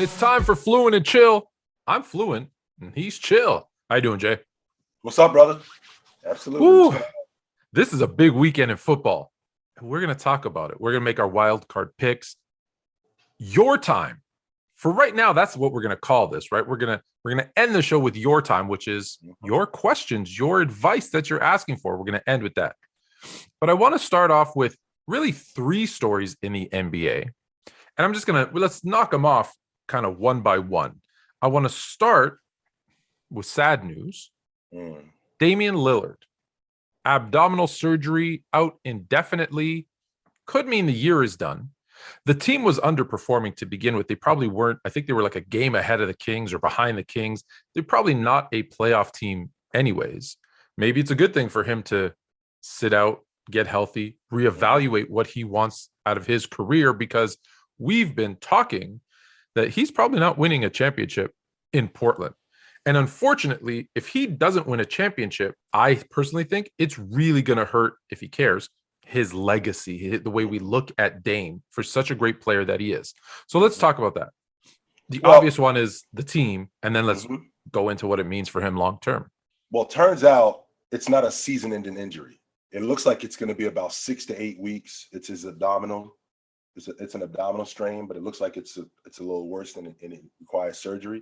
It's time for Fluent and Chill. I'm Fluent and he's chill. How you doing, Jay? What's up, brother? Absolutely. Ooh, this is a big weekend in football, and we're going to talk about it. We're going to make our wild card picks. Your time. For right now, that's what we're going to call this, right? We're going to end the show with your time, which is your questions, your advice that you're asking for. We're going to end with that. But I want to start off with really 3 stories in the NBA. And I'm just going to, let's knock them off kind of one by one. I want to start with sad news. Damian Lillard, abdominal surgery, out indefinitely, could mean the year is done. The team was underperforming to begin with. They probably weren't. I think they were like a game ahead of the Kings or behind the Kings. They're probably not a playoff team anyways. Maybe it's a good thing for him to sit out, get healthy, reevaluate what he wants out of his career, because we've been talking that he's probably not winning a championship in Portland. And unfortunately, if he doesn't win a championship, I personally think it's really going to hurt, if he cares, his legacy, the way we look at Dame for such a great player that he is. So let's talk about that. The obvious one is the team, and then let's go into what it means for him long term. Well, turns out it's not a season-ending injury. It looks like it's going to be about 6 to 8 weeks. It's his abdominal. It's an abdominal strain, but it looks like it's a little worse and it requires surgery.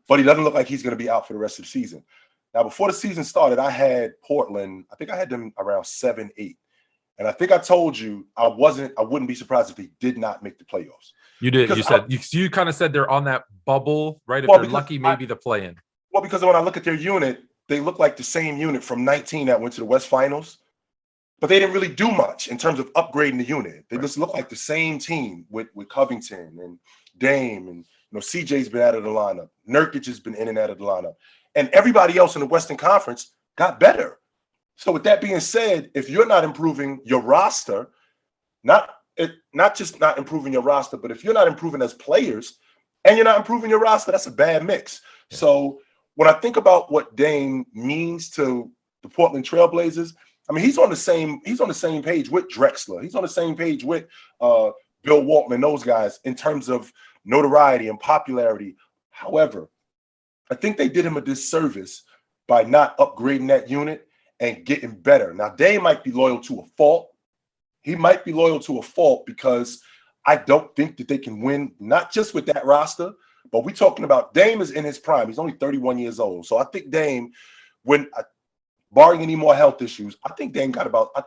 But he doesn't look like he's going to be out for the rest of the season. Now, before the season started, I had Portland. I think I had them around 7-8. And I think I told you I wouldn't be surprised if they did not make the playoffs. You did. You kind of said they're on that bubble, right? If they're lucky, maybe the play-in. Well, because when I look at their unit, they look like the same unit from 19 that went to the West Finals. But they didn't really do much in terms of upgrading the unit. They just look like the same team with Covington and Dame, and CJ's been out of the lineup. Nurkic has been in and out of the lineup. And everybody else in the Western Conference got better. So with that being said, if you're not improving your roster, not just not improving your roster, but if you're not improving as players and you're not improving your roster, that's a bad mix. Yeah. So when I think about what Dame means to the Portland Trailblazers, I mean, he's on the same page with Drexler. He's on the same page with Bill Walton, those guys, in terms of notoriety and popularity. However, I think they did him a disservice by not upgrading that unit and getting better. Now, Dame might be loyal to a fault. He might be loyal to a fault because I don't think that they can win, not just with that roster, but we're talking about Dame is in his prime. He's only 31 years old. So I think Dame, barring any more health issues, I think Dame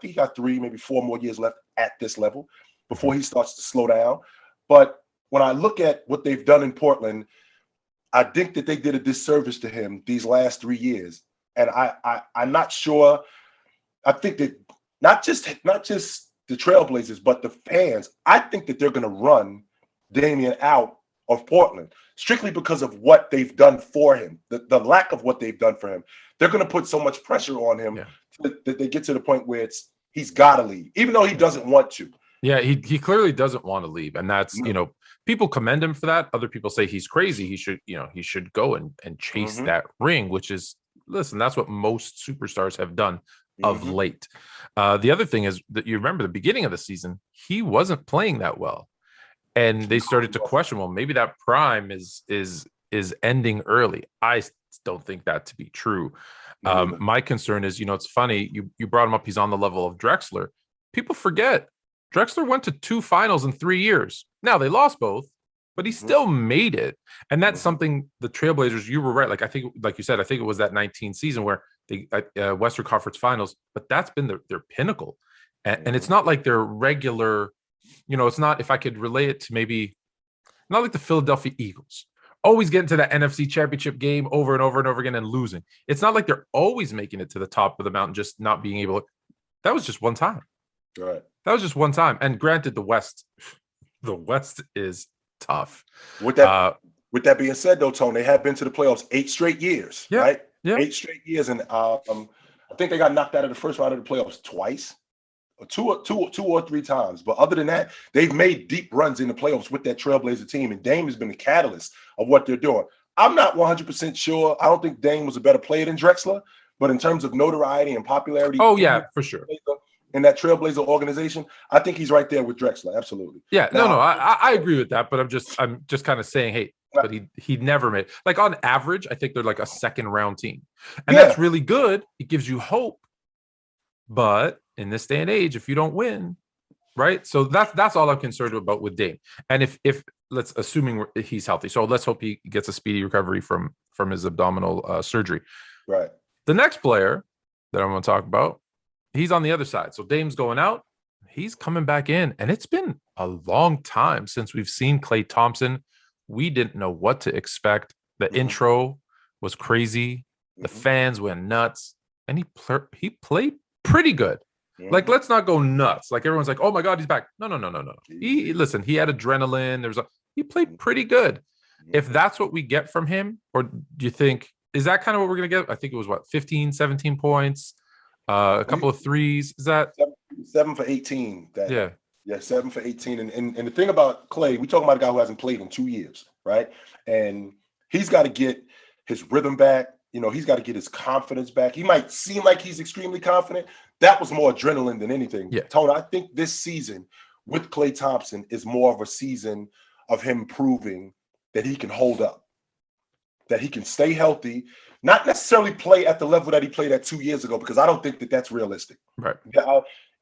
he got 3, maybe 4 more years left at this level before he starts to slow down. But when I look at what they've done in Portland, I think that they did a disservice to him these last 3 years. And I'm not sure. I think that not just the Trailblazers, but the fans, I think that they're going to run Damian out of Portland strictly because of what they've done for him, the lack of what they've done for him. They're going to put so much pressure on him that they get to the point where he's got to leave, even though he doesn't want to. Yeah, he clearly doesn't want to leave, and that's people commend him for that. Other people say he's crazy. He should go and chase that ring, which is, listen, that's what most superstars have done of late. The other thing is that you remember the beginning of the season, he wasn't playing that well, and they started to question, well, maybe that prime is ending early. I don't think that to be true. My concern is, it's funny, you brought him up, he's on the level of Drexler. People forget Drexler went to 2 finals in 3 years. Now they lost both, but he still made it. And that's something the Trailblazers, you were right. Like, I think, like you said, I think it was that 19 season where they Western Conference Finals, but that's been their pinnacle. And it's not like their regular, it's not, if I could relate it to maybe, not like the Philadelphia Eagles, always getting to that NFC championship game over and over and over again and losing. It's not like they're always making it to the top of the mountain, just not being able to. That was just one time. Right. That was just one time. And granted, the West is tough. With that being said, though, Tone, they have been to the playoffs 8 straight years, right? Yeah. 8 straight years. And I think they got knocked out of the first round of the playoffs twice, or two or three times. But other than that, they've made deep runs in the playoffs with that Trailblazer team. And Dame has been the catalyst of what they're doing. I'm not 100% sure. I don't think Dame was a better player than Drexler. But in terms of notoriety and popularity. Oh, yeah, for sure. in that Trailblazer organization, I think he's right there with Drexler. Absolutely. Yeah, Now, I agree with that, but I'm just kind of saying, hey, but he never made, like, on average, I think they're like a second round team, and that's really good. It gives you hope, but in this day and age, if you don't win, right? So that's all I'm concerned about with Dame. And if let's assuming he's healthy, so let's hope he gets a speedy recovery from his abdominal surgery. Right. The next player that I'm going to talk about, he's on the other side. So Dame's going out, he's coming back in, and it's been a long time since we've seen Klay Thompson. We didn't know what to expect. The intro was crazy. The fans went nuts, and he played pretty good. Like, let's not go nuts. Like, everyone's like, "Oh my God, he's back." No. He had adrenaline. He played pretty good. If that's what we get from him, or do you think is that kind of what we're gonna get? I think it was 15, 17 points, a couple of threes. Is that 7 for 18? Yeah, 7 for 18. And the thing about Klay, we talking about a guy who hasn't played in 2 years, right? And he's got to get his rhythm back. He's got to get his confidence back. He might seem like he's extremely confident. That was more adrenaline than anything. Yeah. Tony, I think this season with Klay Thompson is more of a season of him proving that he can hold up, that he can stay healthy, not necessarily play at the level that he played at 2 years ago, because I don't think that that's realistic. Right.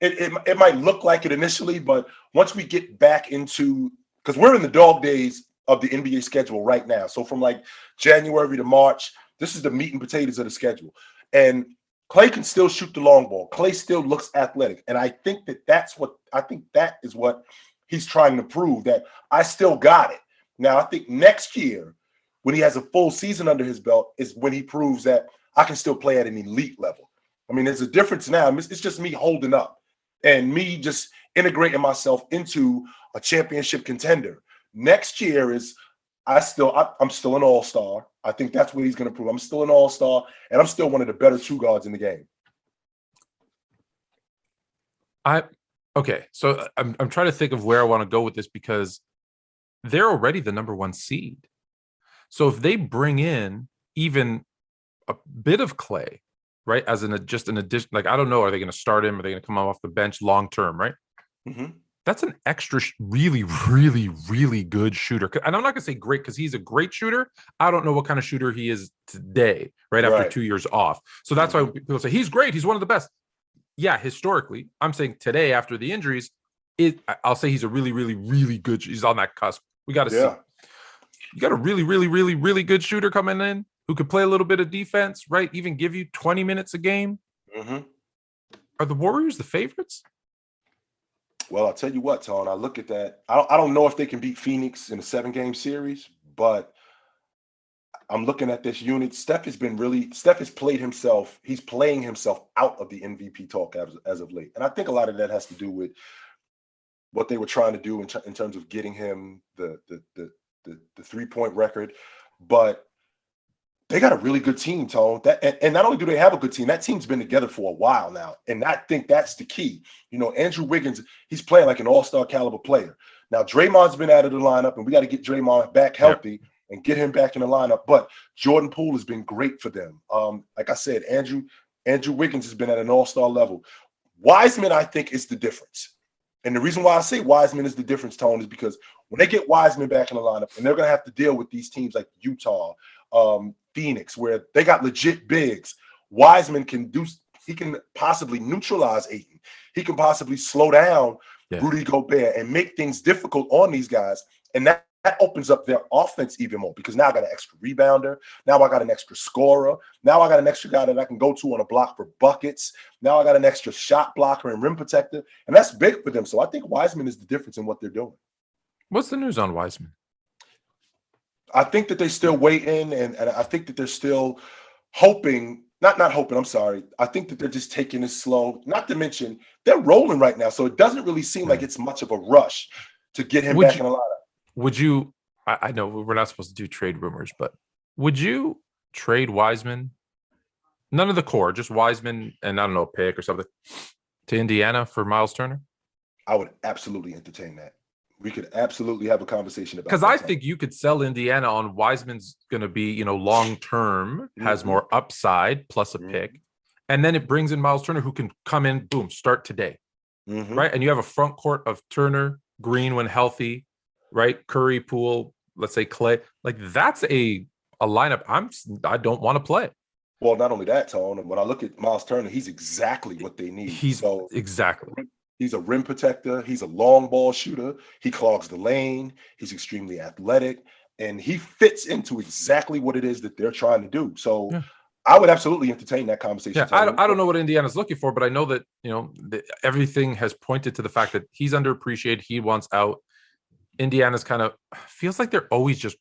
It might look like it initially, but once we get back into, because we're in the dog days of the NBA schedule right now. So from like January to March, this is the meat and potatoes of the schedule. And Klay can still shoot the long ball. Klay still looks athletic. And I think that is what he's trying to prove, that I still got it. Now, I think next year, when he has a full season under his belt, is when he proves that I can still play at an elite level. I mean, there's a difference now. It's just me holding up and me just integrating myself into a championship contender. Next year is I'm still an all-star. I think that's what he's going to prove. I'm still an all-star, and I'm still one of the better two guards in the game. Okay, so I'm trying to think of where I want to go with this, because they're already the number one seed. So if they bring in even a bit of Klay, right, as just an addition, like, I don't know, are they going to start him? Are they going to come off the bench long term, right? That's an extra really, really, really good shooter. And I'm not going to say great, because he's a great shooter. I don't know what kind of shooter he is today, right, after 2 years off. So that's why people say he's great. He's one of the best. Yeah, historically. I'm saying today, after the injuries, I'll say he's a really, really, really good. He's on that cusp. We got to see. You got a really, really, really, really good shooter coming in who could play a little bit of defense, right? Even give you 20 minutes a game. Are the Warriors the favorites? Well, I'll tell you what, Tone, I look at that. I don't know if they can beat Phoenix in a 7-game series, but I'm looking at this unit. Steph has played himself. He's playing himself out of the MVP talk as of late. And I think a lot of that has to do with what they were trying to do in terms of getting him the 3-point record. But they got a really good team, Tone. And not only do they have a good team, that team's been together for a while now. And I think that's the key. Andrew Wiggins, he's playing like an all-star caliber player. Now, Draymond's been out of the lineup, and we got to get Draymond back healthy and get him back in the lineup. But Jordan Poole has been great for them. Like I said, Andrew Wiggins has been at an all-star level. Wiseman, I think, is the difference. And the reason why I say Wiseman is the difference, Tone, is because when they get Wiseman back in the lineup, and they're going to have to deal with these teams like Utah, Phoenix, where they got legit bigs, Wiseman can possibly neutralize Ayton. He can possibly slow down Rudy Gobert and make things difficult on these guys. And that opens up their offense even more, because now I got an extra rebounder. Now I got an extra scorer. Now I got an extra guy that I can go to on a block for buckets. Now I got an extra shot blocker and rim protector. And that's big for them. So I think Wiseman is the difference in what they're doing. What's the news on Wiseman? I think that they're still waiting, and I think that they're still hoping, not hoping, I'm sorry. I think that they're just taking it slow, not to mention they're rolling right now. So it doesn't really seem like it's much of a rush to get him back in the lineup. Would you, I know we're not supposed to do trade rumors, but would you trade Wiseman, none of the core, just Wiseman and I don't know, a pick or something, to Indiana for Miles Turner? I would absolutely entertain that. We could absolutely have a conversation about that. Because I think you could sell Indiana on Wiseman's going to be, long term, has more upside plus a pick, And then it brings in Miles Turner, who can come in, boom, start today. Right. And you have a front court of Turner, Green when healthy, right? Curry, Poole, let's say Klay. Like that's a lineup I don't want to play. Well, not only that, Tone, when I look at Miles Turner, he's exactly what they need. He's exactly. He's a rim protector. He's a long ball shooter. He clogs the lane. He's extremely athletic. And he fits into exactly what it is that they're trying to do. So I would absolutely entertain that conversation. Yeah, I don't know what Indiana's looking for, but I know that, everything has pointed to the fact that he's underappreciated. He wants out. Indiana's kind of feels like they're always just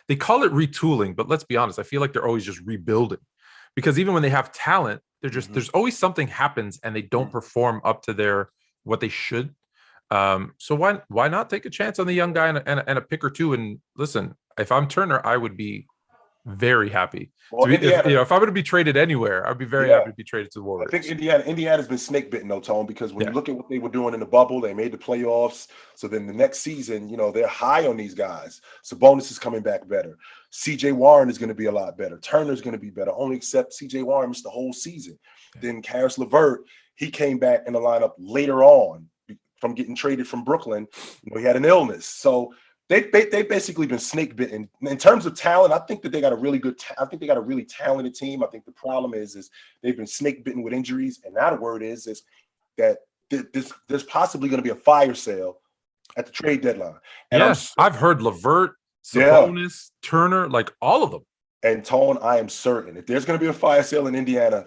they call it retooling, but let's be honest. I feel like they're always just rebuilding, because even when they have talent, they're just there's always something happens and they don't perform up to what they should. So why not take a chance on the young guy and a pick or two? And listen, if I'm Turner, I would be very happy. Well, if I were to be traded anywhere, I'd be very happy to be traded to the Warriors. I think Indiana's been snake bitten, though, Tone, because when you look at what they were doing in the bubble, they made the playoffs. So then the next season, they're high on these guys. Sabonis is coming back better. CJ Warren is going to be a lot better. Turner's going to be better, only except CJ Warren missed the whole season. Then Karis LeVert, he came back in the lineup later on from getting traded from Brooklyn. He had an illness. So They basically been snake bitten in terms of talent. I think that they got a really good. I think they got a really talented team. I think the problem is they've been snake bitten with injuries, and now the word is that there's possibly going to be a fire sale at the trade deadline. And I've heard LeVert, Sabonis, Turner, like all of them. And Tone, I am certain if there's going to be a fire sale in Indiana,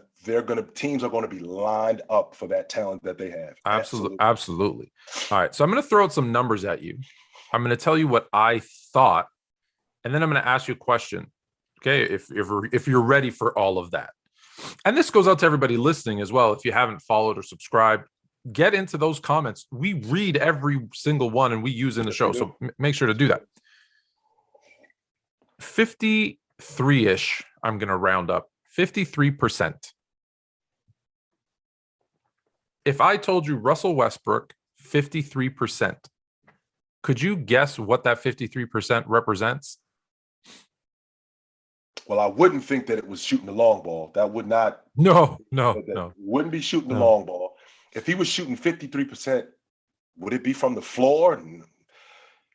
teams are going to be lined up for that talent that they have. Absolutely. All right, so I'm going to throw out some numbers at you. I'm going to tell you what I thought, and then I'm going to ask you a question. Okay, if you're ready for all of that, and this goes out to everybody listening as well. If you haven't followed or subscribed, get into those comments. We read every single one, and we use in the show. So make sure to do that. 53-ish. I'm going to round up 53%. If I told you Russell Westbrook 53%. Could you guess what that 53% represents? Well, I wouldn't think that it was shooting the long ball. That would not. No. Wouldn't be shooting the long ball. If he was shooting 53%, would it be from the floor? And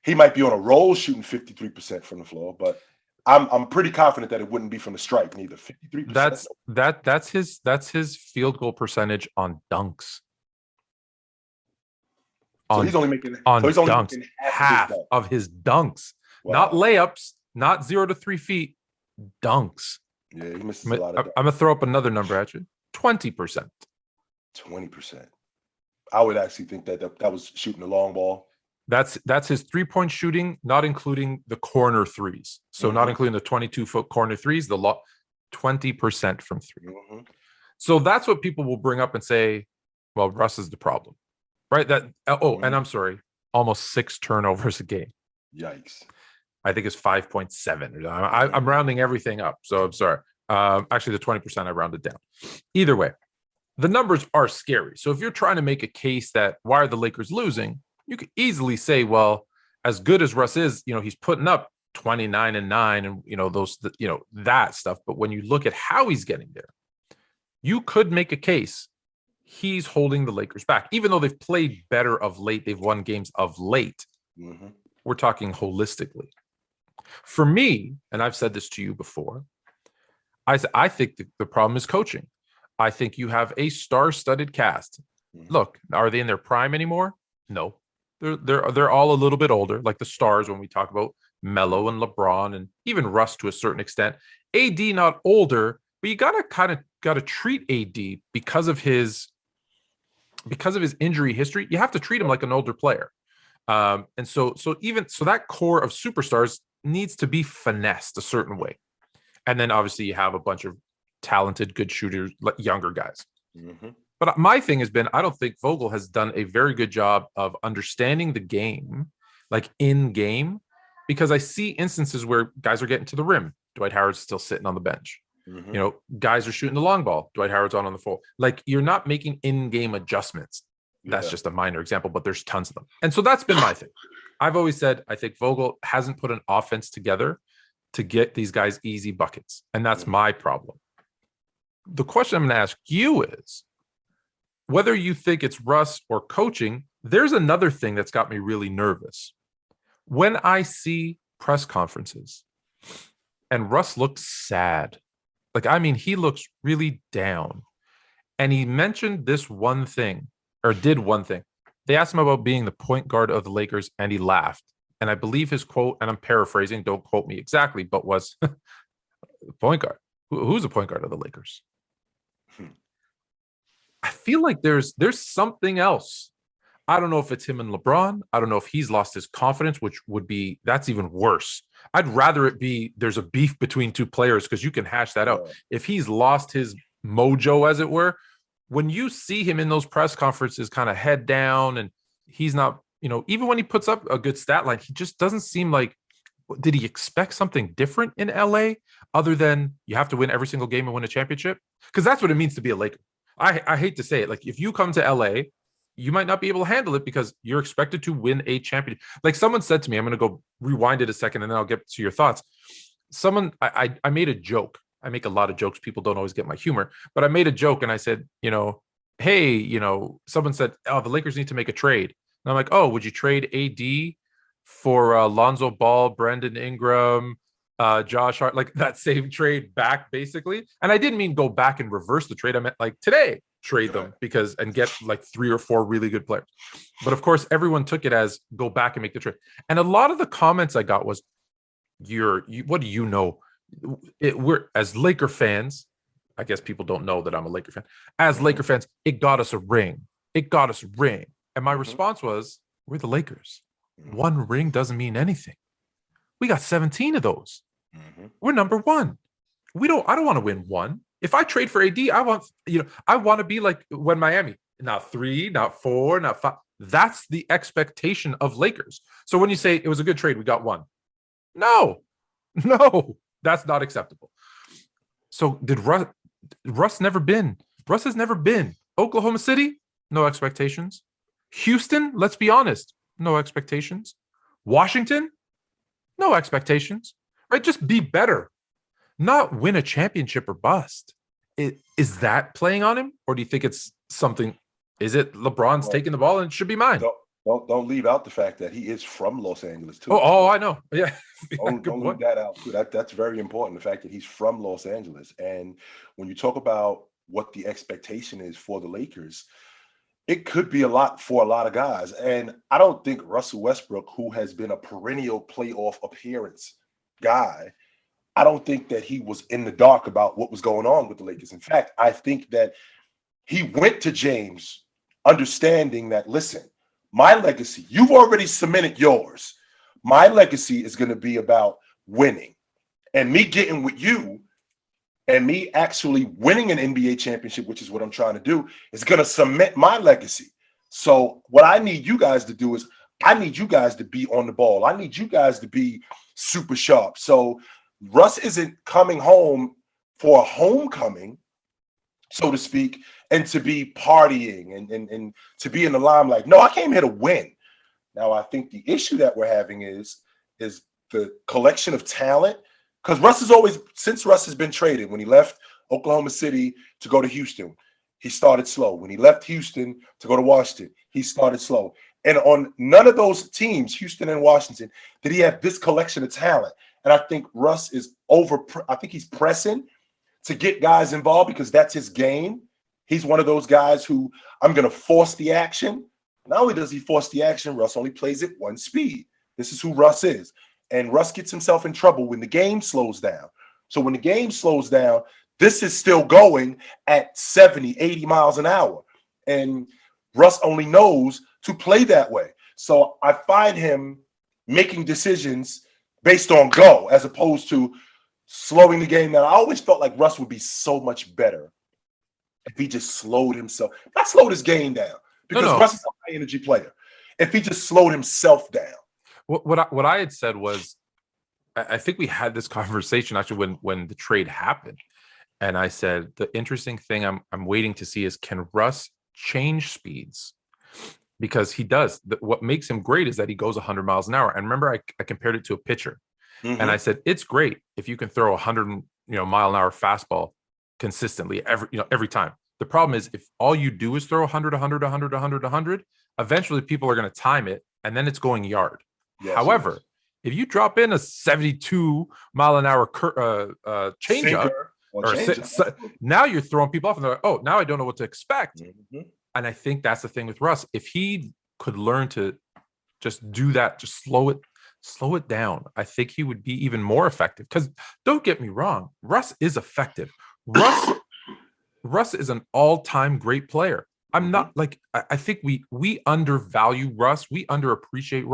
he might be on a roll shooting 53% from the floor, but I'm pretty confident that it wouldn't be from the stripe neither. 53%. That's his field goal percentage on dunks. So he's only making half of his dunks. Wow. Not layups, not 0 to 3 feet, dunks. Yeah, he misses a lot of dunks. I'm going to throw up another number at you. 20%. 20%. I would actually think that was shooting the long ball. That's his 3-point shooting, not including the corner threes. So not including the 22-foot corner threes, 20% from 3. So that's what people will bring up and say, well, Russ is the problem. Right. And I'm sorry, almost 6 turnovers a game. Yikes. I think it's 5.7. I'm rounding everything up. So I'm sorry. Actually, the 20% I rounded down. Either way, the numbers are scary. So if you're trying to make a case that why are the Lakers losing, you could easily say, well, as good as Russ is, he's putting up 29-9 and, that stuff. But when you look at how he's getting there, you could make a case he's holding the Lakers back, even though they've played better of late. They've won games of late. We're talking holistically. For me, and I've said this to you before, I think the problem is coaching. I think you have a star-studded cast. Look, are they in their prime anymore? No, they're all a little bit older, like the stars when we talk about Melo and LeBron and even Russ to a certain extent. AD not older, but you gotta treat AD because of his injury history. You have to treat him like an older player. And so that core of superstars needs to be finessed a certain way. And then obviously you have a bunch of talented, good shooters, younger guys. But my thing has been, I don't think Vogel has done a very good job of understanding the game, like in game, because I see instances where guys are getting to the rim. Dwight Howard's still sitting on the bench. Guys are shooting the long ball. Dwight Howard's on the floor. Like, you're not making in-game adjustments. That's just a minor example, but there's tons of them. And so that's been my thing. I've always said, I think Vogel hasn't put an offense together to get these guys easy buckets. And that's my problem. The question I'm going to ask you is whether you think it's Russ or coaching. There's another thing that's got me really nervous. When I see press conferences and Russ looks sad, like, I mean, he looks really down. And he mentioned this one thing, or did one thing. They asked him about being the point guard of the Lakers, and he laughed. And I believe his quote, and I'm paraphrasing, don't quote me exactly, but was point guard. Who's the point guard of the Lakers? I feel like there's something else. I don't know if it's him and LeBron. I don't know if he's lost his confidence, which would be, that's even worse. I'd rather it be there's a beef between two players because you can hash that out. If he's lost his mojo, as it were, when you see him in those press conferences kind of head down and he's not, even when he puts up a good stat line, he just doesn't seem like, did he expect something different in LA other than you have to win every single game and win a championship? Because that's what it means to be a Laker. I hate to say it. Like, if you come to LA, you might not be able to handle it because you're expected to win a championship. Like someone said to me, I'm going to go rewind it a second and then I'll get to your thoughts. I made a joke. I make a lot of jokes. People don't always get my humor, but I made a joke and I said, hey, someone said, oh, the Lakers need to make a trade. And I'm like, oh, would you trade AD for Lonzo Ball, Brandon Ingram, Josh Hart, like that same trade back basically? And I didn't mean go back and reverse the trade. I meant like today, trade them and get like 3 or 4 really good players. But of course, everyone took it as go back and make the trade. And a lot of the comments I got was, what do you know? We're as Laker fans, I guess people don't know that I'm a Laker fan. As Laker fans, it got us a ring. And my response was, we're the Lakers. 1 ring doesn't mean anything. We got 17 of those. We're number 1. I don't want to win 1. If I trade for AD, I want to be like when Miami, not 3, not 4, not 5. That's the expectation of Lakers. So when you say it was a good trade, we got 1. No, that's not acceptable. So did Russ never been? Russ has never been. Oklahoma City, no expectations. Houston, let's be honest, no expectations. Washington, no expectations. Right? Just be better. Not win a championship or bust. Is that playing on him? Or do you think it's something? Is it LeBron's taking the ball and it should be mine? Don't leave out the fact that he is from Los Angeles too. Oh, I know. Yeah. Don't leave that out too. That's very important. The fact that he's from Los Angeles. And when you talk about what the expectation is for the Lakers, it could be a lot for a lot of guys. And I don't think Russell Westbrook, who has been a perennial playoff appearance guy, I don't think that he was in the dark about what was going on with the Lakers. In fact, I think that he went to James understanding that, listen, my legacy, you've already cemented yours. My legacy is going to be about winning. And me getting with you and me actually winning an NBA championship, which is what I'm trying to do, is going to cement my legacy. So what I need you guys to do is I need you guys to be on the ball. I need you guys to be super sharp. So Russ isn't coming home for a homecoming, so to speak, and to be partying and to be in the limelight. No, I came here to win. Now, I think the issue that we're having is the collection of talent, because since Russ has been traded, when he left Oklahoma City to go to Houston, he started slow. When he left Houston to go to Washington, he started slow. And on none of those teams, Houston and Washington, did he have this collection of talent. And I think Russ is I think he's pressing to get guys involved because that's his game. He's one of those guys who I'm going to force the action. Not only does he force the action, Russ only plays at 1 speed. This is who Russ is. And Russ gets himself in trouble when the game slows down. So when the game slows down, this is still going at 70, 80 miles an hour. And Russ only knows to play that way. So I find him making decisions based on go as opposed to slowing the game down. I always felt like Russ would be so much better if he just slowed himself. Not slowed his game down, because Russ is a high energy player. If he just slowed himself down. What I had said was, I think we had this conversation actually when the trade happened. And I said, the interesting thing I'm waiting to see is, can Russ change speeds? Because he does. What makes him great is that he goes 100 miles an hour. And remember, I compared it to a pitcher. And I said, it's great if you can throw 100 mile an hour fastball consistently every time. The problem is if all you do is throw 100, 100, 100, 100, 100, eventually people are going to time it and then it's going yard. Yes, however, if you drop in a 72 mile an hour changeup, now you're throwing people off and they're like, oh, now I don't know what to expect. Mm-hmm. And I think that's the thing with Russ. If he could learn to just do that, just slow it down, I think he would be even more effective. Because don't get me wrong, Russ is effective. Russ is an all-time great player. I'm not like, I think we undervalue Russ. We underappreciate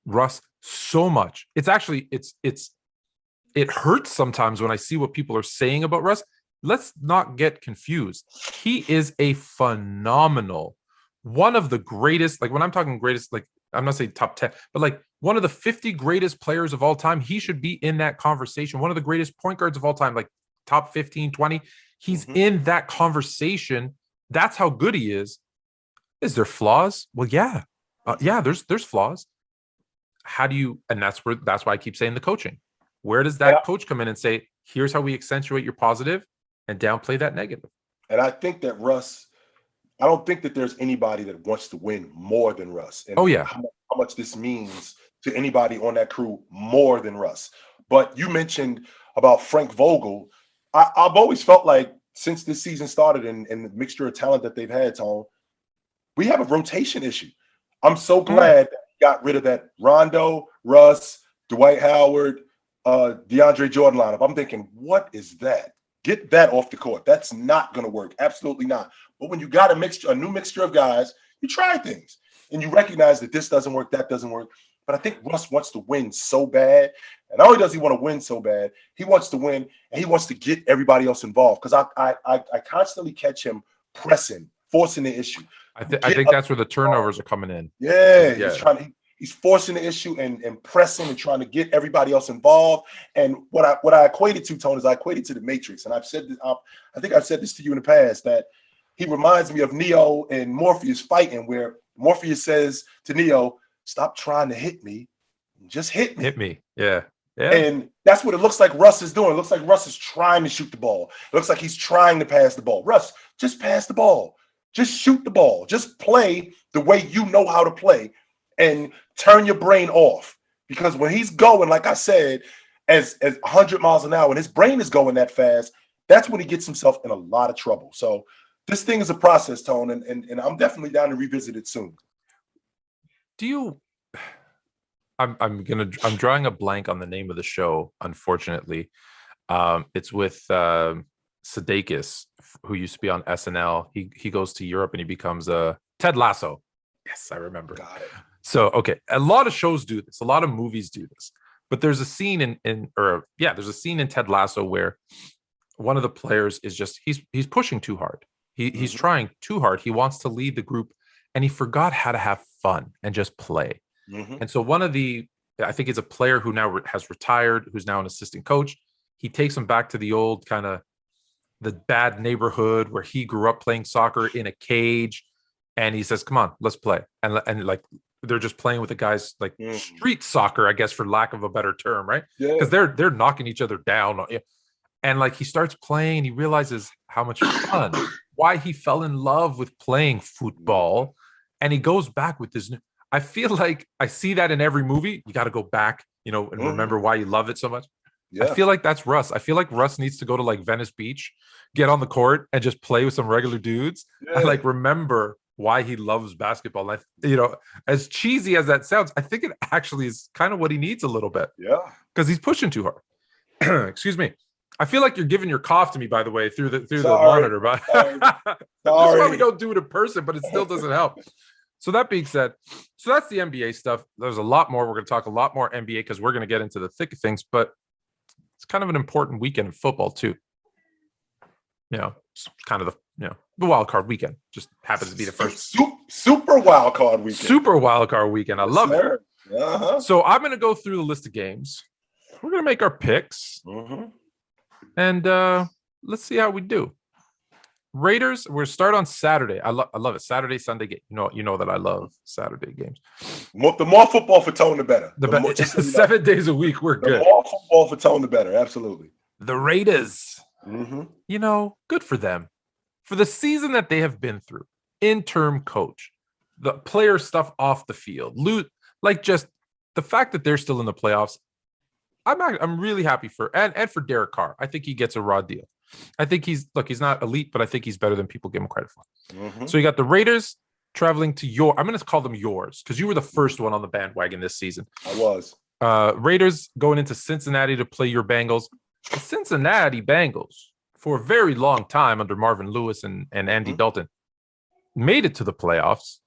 Russ so much. It's actually, it hurts sometimes when I see what people are saying about Russ. Let's not get confused. He is a phenomenal, one of the greatest, like when I'm talking greatest, like I'm not saying top 10, but like one of the 50 greatest players of all time. He should be in that conversation. One of the greatest point guards of all time, like top 15, 20. He's in that conversation. That's how good he is. Is there flaws? Well, yeah. There's flaws. How do you, and that's why I keep saying the coaching. Where does that coach come in and say, here's how we accentuate your positive and downplay that negative? And I think that Russ, I don't think that there's anybody that wants to win more than Russ. And how much this means to anybody on that crew more than Russ. But you mentioned about Frank Vogel. I've always felt like since this season started and the mixture of talent that they've had, Tone, we have a rotation issue. I'm so glad that he got rid of that Rondo, Russ, Dwight Howard, DeAndre Jordan lineup. I'm thinking, what is that? Get that off the court. That's not going to work. Absolutely not. But when you got a new mixture of guys, you try things and you recognize that this doesn't work, that doesn't work. But I think Russ wants to win so bad. And not only does he want to win so bad, he wants to win and he wants to get everybody else involved. Because I constantly catch him pressing, forcing the issue. I think that's where the turnovers are coming in. Yeah. He's forcing the issue and pressing and trying to get everybody else involved. And what I equated to, Tone, is I equated to the Matrix. And I've said this, I think I've said this to you in the past, that he reminds me of Neo and Morpheus fighting, where Morpheus says to Neo, stop trying to hit me, just hit me. Hit me. Yeah. And that's what it looks like Russ is doing. It looks like Russ is trying to shoot the ball. It looks like he's trying to pass the ball. Russ, just pass the ball. Just shoot the ball. Just play the way you know how to play and turn your brain off. Because when he's going, like I said, as 100 miles an hour, and his brain is going that fast, that's when he gets himself in a lot of trouble. So this thing is a process, Tone, and I'm definitely down to revisit it soon. I'm drawing a blank on the name of the show, unfortunately. It's with Sudeikis, who used to be on SNL. He goes to Europe and he becomes Ted Lasso. Yes, I remember. Got it. So, okay, a lot of shows do this. A lot of movies do this. But there's a scene there's a scene in Ted Lasso where one of the players is just he's pushing too hard. He's trying too hard. He wants to lead the group and he forgot how to have fun and just play. And so I think it's a player who now has retired, who's now an assistant coach. He takes him back to the old kind of the bad neighborhood where he grew up playing soccer in a cage. And he says, come on, let's play. And like, they're just playing with the guys, like street soccer, I guess, for lack of a better term, right? Because they're knocking each other down. And like he starts playing and he realizes how much fun, why he fell in love with playing football. And he goes back with this. I feel like I see that in every movie. You got to go back, and remember why you love it so much. Yeah. I feel like that's Russ. I feel like Russ needs to go to like Venice Beach, get on the court and just play with some regular dudes and like remember why he loves basketball. And as cheesy as that sounds, I think it actually is kind of what he needs a little bit. Yeah. Because he's pushing too hard. Excuse me. I feel like you're giving your cough to me, by the way, through the monitor. But that's why we don't do it in person, but it still doesn't help. So that being said, that's the NBA stuff. There's a lot more. We're going to talk a lot more NBA because we're going to get into the thick of things, but it's kind of an important weekend in football too. It's kind of the wild card weekend. Just happens to be the first super wild card weekend. Super wild card weekend. I love it. Uh-huh. So I'm going to go through the list of games. We're going to make our picks, and let's see how we do. Raiders, we're start on Saturday. I love it. Saturday, Sunday game. You know that I love Saturday games. The more football for Tone, the better. 7 days a week, we're good. The more football for Tone, the better. Absolutely. The Raiders You know, good for them. For the season that they have been through, interim coach, the player stuff off the field, like just the fact that they're still in the playoffs. I'm really happy and for Derek Carr. I think he gets a raw deal. I think he's not elite, but I think he's better than people give him credit for. So you got the Raiders traveling to I'm going to call them yours because you were the first one on the bandwagon this season. I was. Raiders going into Cincinnati to play your Bengals. The Cincinnati Bengals, for a very long time under Marvin Lewis and Andy Dalton, made it to the playoffs,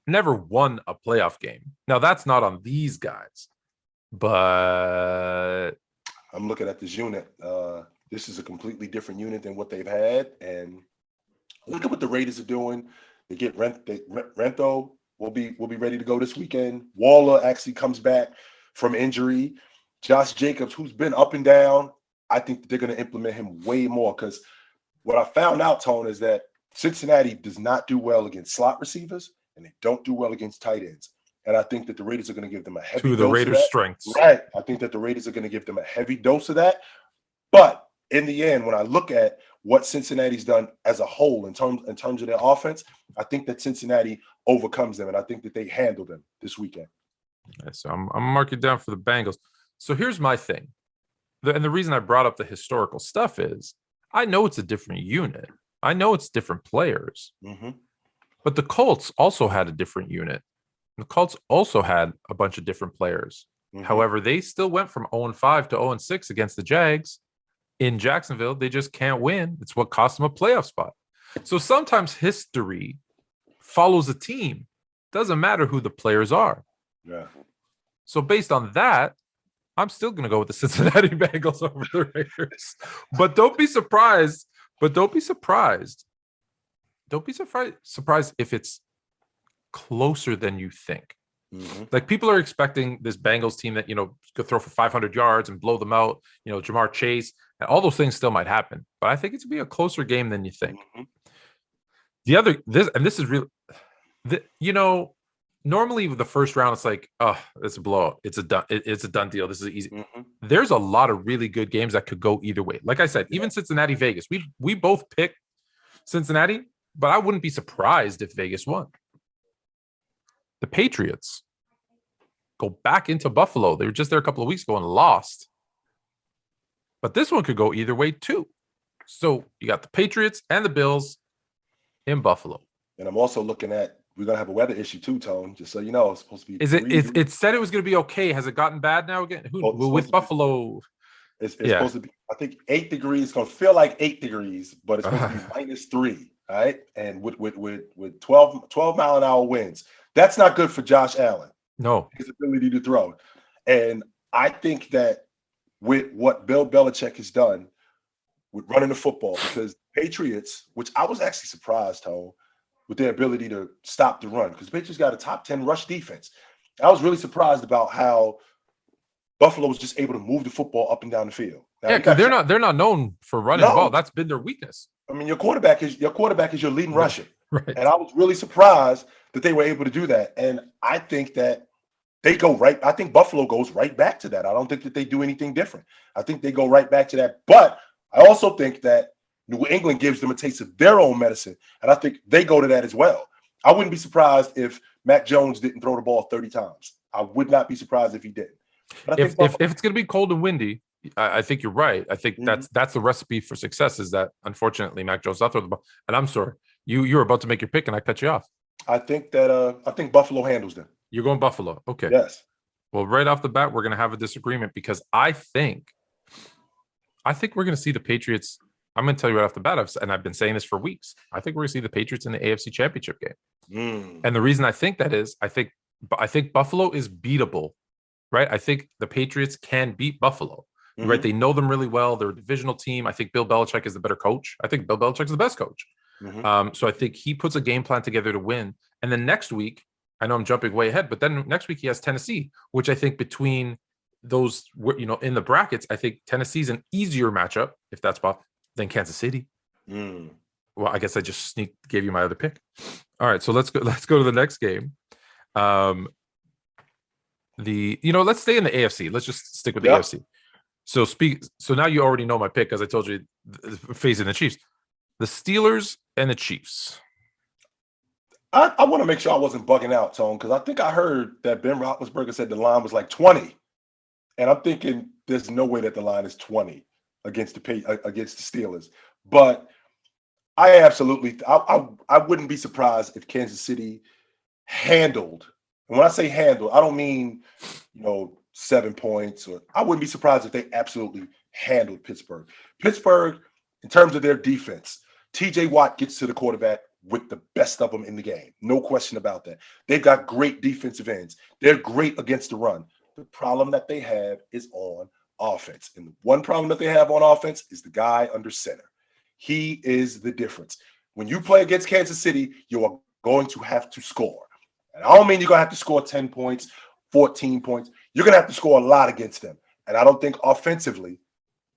never won a playoff game. Now, that's not on these guys, but I'm looking at this unit. This is a completely different unit than what they've had. And look at what the Raiders are doing. They get Rento will be ready to go this weekend. Waller actually comes back from injury. Josh Jacobs, who's been up and down, I think they're going to implement him way more because what I found out, Tone, is that Cincinnati does not do well against slot receivers and they don't do well against tight ends. And I think that the Raiders are going to give them a heavy dose of that. To the Raiders' strengths. Right. I think that the Raiders are going to give them a heavy dose of that. But in the end, when I look at what Cincinnati's done as a whole in terms of their offense, I think that Cincinnati overcomes them, and I think that they handle them this weekend. Okay, so I'm marking down for the Bengals. So here's my thing. And the reason I brought up the historical stuff is I know it's a different unit. I know it's different players. But the Colts also had a different unit. The Colts also had a bunch of different players. However, they still went from 0-5 to 0-6 against the Jags in Jacksonville. They just can't win. It's what cost them a playoff spot. So sometimes history follows a team. Doesn't matter who the players are. Yeah. So based on that, I'm still going to go with the Cincinnati Bengals over the Raiders. But don't be surprised. Don't be surprised if it's closer than you think. Like people are expecting this Bengals team that, could throw for 500 yards and blow them out, Jamar Chase, and all those things still might happen. But I think it's going to be a closer game than you think. This is real, normally with the first round, it's like, oh, it's a blowout. It's a done deal. This is easy. There's a lot of really good games that could go either way. Like I said, even Cincinnati, Vegas, we both picked Cincinnati, but I wouldn't be surprised if Vegas won. The Patriots go back into Buffalo. They were just there a couple of weeks ago and lost. But this one could go either way too. So you got the Patriots and the Bills in Buffalo. And I'm also looking at, we're going to have a weather issue too, Tone, just so you know. It's supposed to be. It said it was going to be okay. Has it gotten bad now again? With Buffalo? It's supposed to be, I think, 8 degrees. It's going to feel like 8 degrees, but it's supposed to be -3, right? And with 12-mile-an-hour winds. That's not good for Josh Allen. No. His ability to throw. And I think that with what Bill Belichick has done with running the football, because Patriots, which I was actually surprised, Tone, with their ability to stop the run, because the Patriots got a top 10 rush defense. I was really surprised about how Buffalo was just able to move the football up and down the field. Now, because they're not known for running the ball. That's been their weakness. I mean, your quarterback is your leading rusher. Right. And I was really surprised that they were able to do that. And I think that I think Buffalo goes right back to that. I don't think that they do anything different. I think they go right back to that. But I also think that New England gives them a taste of their own medicine. And I think they go to that as well. I wouldn't be surprised if Mac Jones didn't throw the ball 30 times. I would not be surprised if he didn't. But if it's going to be cold and windy, I think you're right. I think that's the recipe for success, is that unfortunately Mac Jones not throw the ball. And I'm sorry, you were about to make your pick and I cut you off. I think Buffalo handles them. You're going Buffalo. Okay. Yes. Well, right off the bat, we're going to have a disagreement because I think we're going to see the Patriots. I'm going to tell you right off the bat, I've been saying this for weeks. I think we're going to see the Patriots in the AFC Championship game. And the reason I think that is, I think Buffalo is beatable, right? I think the Patriots can beat Buffalo, right? They know them really well. They're a divisional team. I think Bill Belichick is the better coach. I think Bill Belichick is the best coach. So I think he puts a game plan together to win. And then next week, I know I'm jumping way ahead, but then next week he has Tennessee, which I think between those, in the brackets, I think Tennessee's an easier matchup, if that's possible, than Kansas City. Well, I guess I just gave you my other pick. All right, so let's go to the next game. Let's stay in the AFC. Let's just stick with the AFC. So now you already know my pick, because I told you facing the Chiefs. The Steelers and the Chiefs. I want to make sure I wasn't bugging out, Tone, because I think I heard that Ben Roethlisberger said the line was like 20. And I'm thinking there's no way that the line is 20 against the Steelers. But I wouldn't be surprised if Kansas City handled. And when I say handled, I don't mean, 7 points. I wouldn't be surprised if they absolutely handled Pittsburgh. Pittsburgh, in terms of their defense, TJ Watt gets to the quarterback with the best of them in the game. No question about that. They've got great defensive ends. They're great against the run. The problem that they have is on offense. And the one problem that they have on offense is the guy under center. He is the difference. When you play against Kansas City, you are going to have to score. And I don't mean you're going to have to score 10 points, 14 points. You're going to have to score a lot against them. And I don't think offensively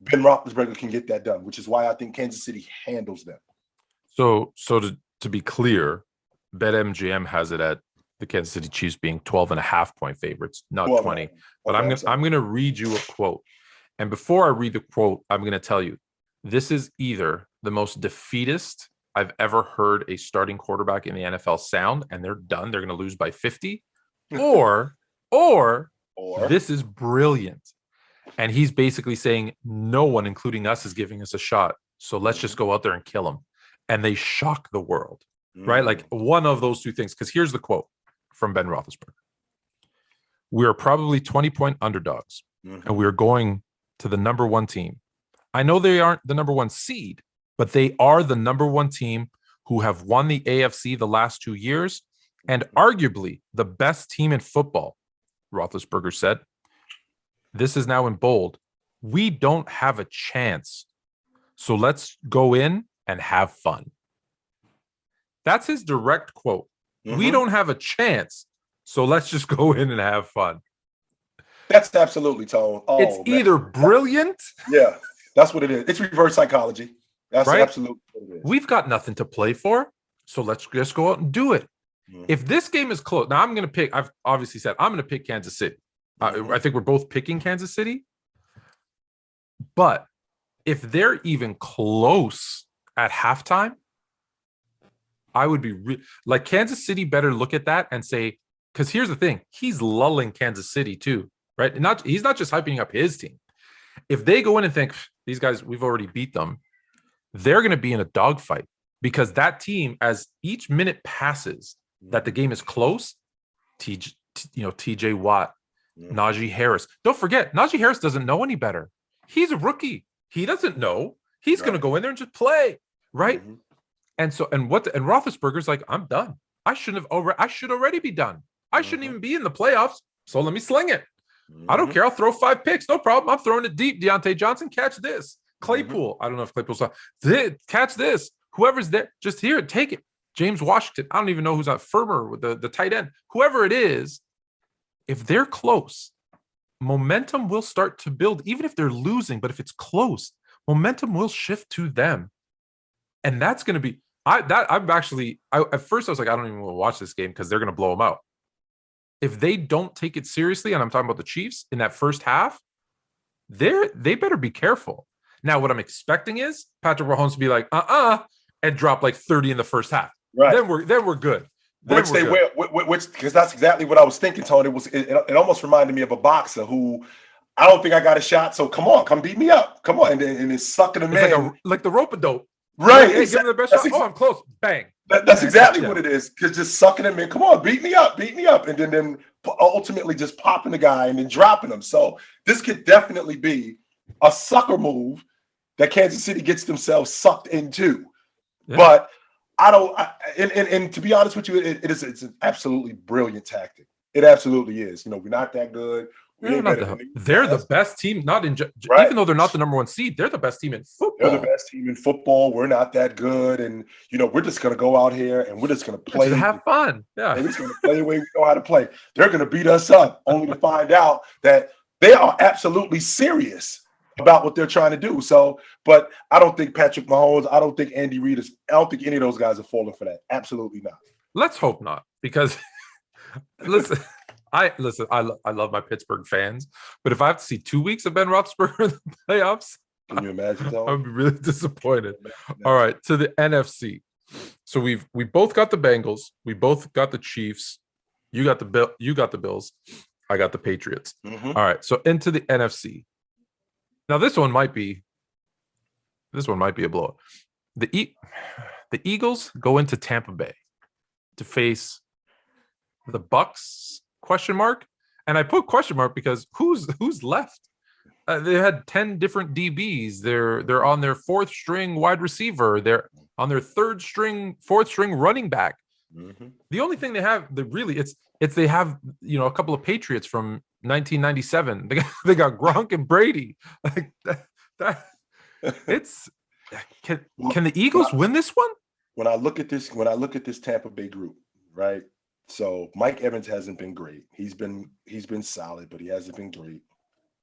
Ben Roethlisberger can get that done, which is why I think Kansas City handles them. So to be clear, BetMGM has it at the Kansas City Chiefs being 12.5 favorites, not 20. But okay, I'm going to read you a quote. And before I read the quote, I'm going to tell you, this is either the most defeatist I've ever heard a starting quarterback in the NFL sound, and they're done. They're going to lose by 50, or this is brilliant. And he's basically saying no one, including us, is giving us a shot. So let's just go out there and kill them. And they shock the world, right? Like one of those two things. Because here's the quote from Ben Roethlisberger. We are probably 20-point underdogs, and we are going to the number one team. I know they aren't the number one seed, but they are the number one team who have won the AFC the last 2 years and arguably the best team in football, Roethlisberger said. This is now in bold. We don't have a chance. So let's go in and have fun. That's his direct quote. We don't have a chance. So let's just go in and have fun. That's absolutely, Tone. Oh, it's either brilliant. Yeah, that's what it is. It's reverse psychology. That's right? Absolutely what it is. We've got nothing to play for. So let's just go out and do it. If this game is close, now I'm going to pick, I've obviously said, I'm going to pick Kansas City. I think we're both picking Kansas City. But if they're even close at halftime, I would be like Kansas City better look at that and say, because here's the thing, he's lulling Kansas City too, right? He's not just hyping up his team. If they go in and think, these guys, we've already beat them, they're going to be in a dogfight because that team, as each minute passes, that the game is close, TJ Watt, Najee Harris. Don't forget, Najee Harris doesn't know any better. He's a rookie. He doesn't know. He's going to go in there and just play, right? And Roethlisberger's like, I'm done. I should already be done. I shouldn't even be in the playoffs. So let me sling it. I don't care. I'll throw 5 picks. No problem. I'm throwing it deep. Deontay Johnson, catch this. Claypool. I don't know if Claypool's catch this. Whoever's there, just hear it. Take it. James Washington. I don't even know who's on Firmer with the tight end. Whoever it is, if they're close, momentum will start to build, even if they're losing. But if it's close, momentum will shift to them. And that's going to be, at first I was like, I don't even want to watch this game because they're going to blow them out. If they don't take it seriously, and I'm talking about the Chiefs in that first half, they better be careful. Now, what I'm expecting is Patrick Mahomes to be like, and drop like 30 in the first half. Right. Then we're good. Which because that's exactly what I was thinking, Tony. It almost reminded me of a boxer who, I don't think I got a shot, so come beat me up. Come on. And it's sucking him in. Like the rope-a-dope. Right. Hey, give him the best shot. I'm close. Bang. That's exactly what it is. Because just sucking him in. Come on, beat me up. And then ultimately just popping the guy and then dropping him. So this could definitely be a sucker move that Kansas City gets themselves sucked into. Yeah. But and to be honest with you, it's an absolutely brilliant tactic. It absolutely is. We're not that good. They're the best team, even though they're not the number one seed, they're the best team in football. They're the best team in football. We're not that good. And, we're just going to go out here and we're just going to play. Just have fun. Yeah. We're just going to play the way we know how to play. They're going to beat us up only to find out that they are absolutely serious about what they're trying to do. So, but I don't think Patrick Mahomes, I don't think Andy Reid I don't think any of those guys are falling for that. Absolutely not. Let's hope not, because listen, I love my Pittsburgh fans, but if I have to see 2 weeks of Ben Roethlisberger in the playoffs, Can you imagine, I'd Tone? be really disappointed. Imagine All that. right, to the NFC. So we both got the Bengals. We both got the Chiefs. You got the Bills. I got the Patriots. Mhm. All right, so into the NFC. Now this one might be a blowout. The Eagles go into Tampa Bay to face the Bucks question mark, and I put question mark because who's left? They had 10 different DBs. They're on their fourth string wide receiver. They're on their fourth string running back. Mhm. The only thing they have, they have a couple of Patriots from 1997. They got Gronk and Brady. Like that it's can the Eagles win this one? When I look at this Tampa Bay group, right? So Mike Evans hasn't been great. He's been solid, but he hasn't been great.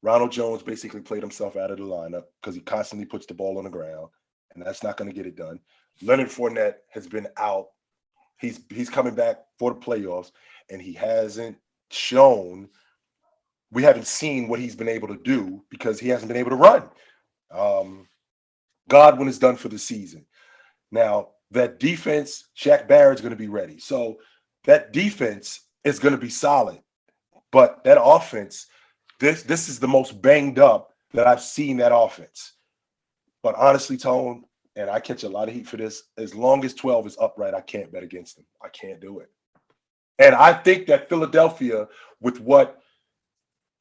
Ronald Jones basically played himself out of the lineup because he constantly puts the ball on the ground, and that's not going to get it done. Leonard Fournette has been out. He's coming back for the playoffs, and he hasn't shown. We haven't seen what he's been able to do because he hasn't been able to run. Godwin is done for the season. Now, that defense, Shaq Barrett's going to be ready. So that defense is going to be solid. But that offense, this is the most banged up that I've seen that offense. But honestly, Tone, and I catch a lot of heat for this, as long as 12 is upright, I can't bet against them. I can't do it. And I think that Philadelphia, with what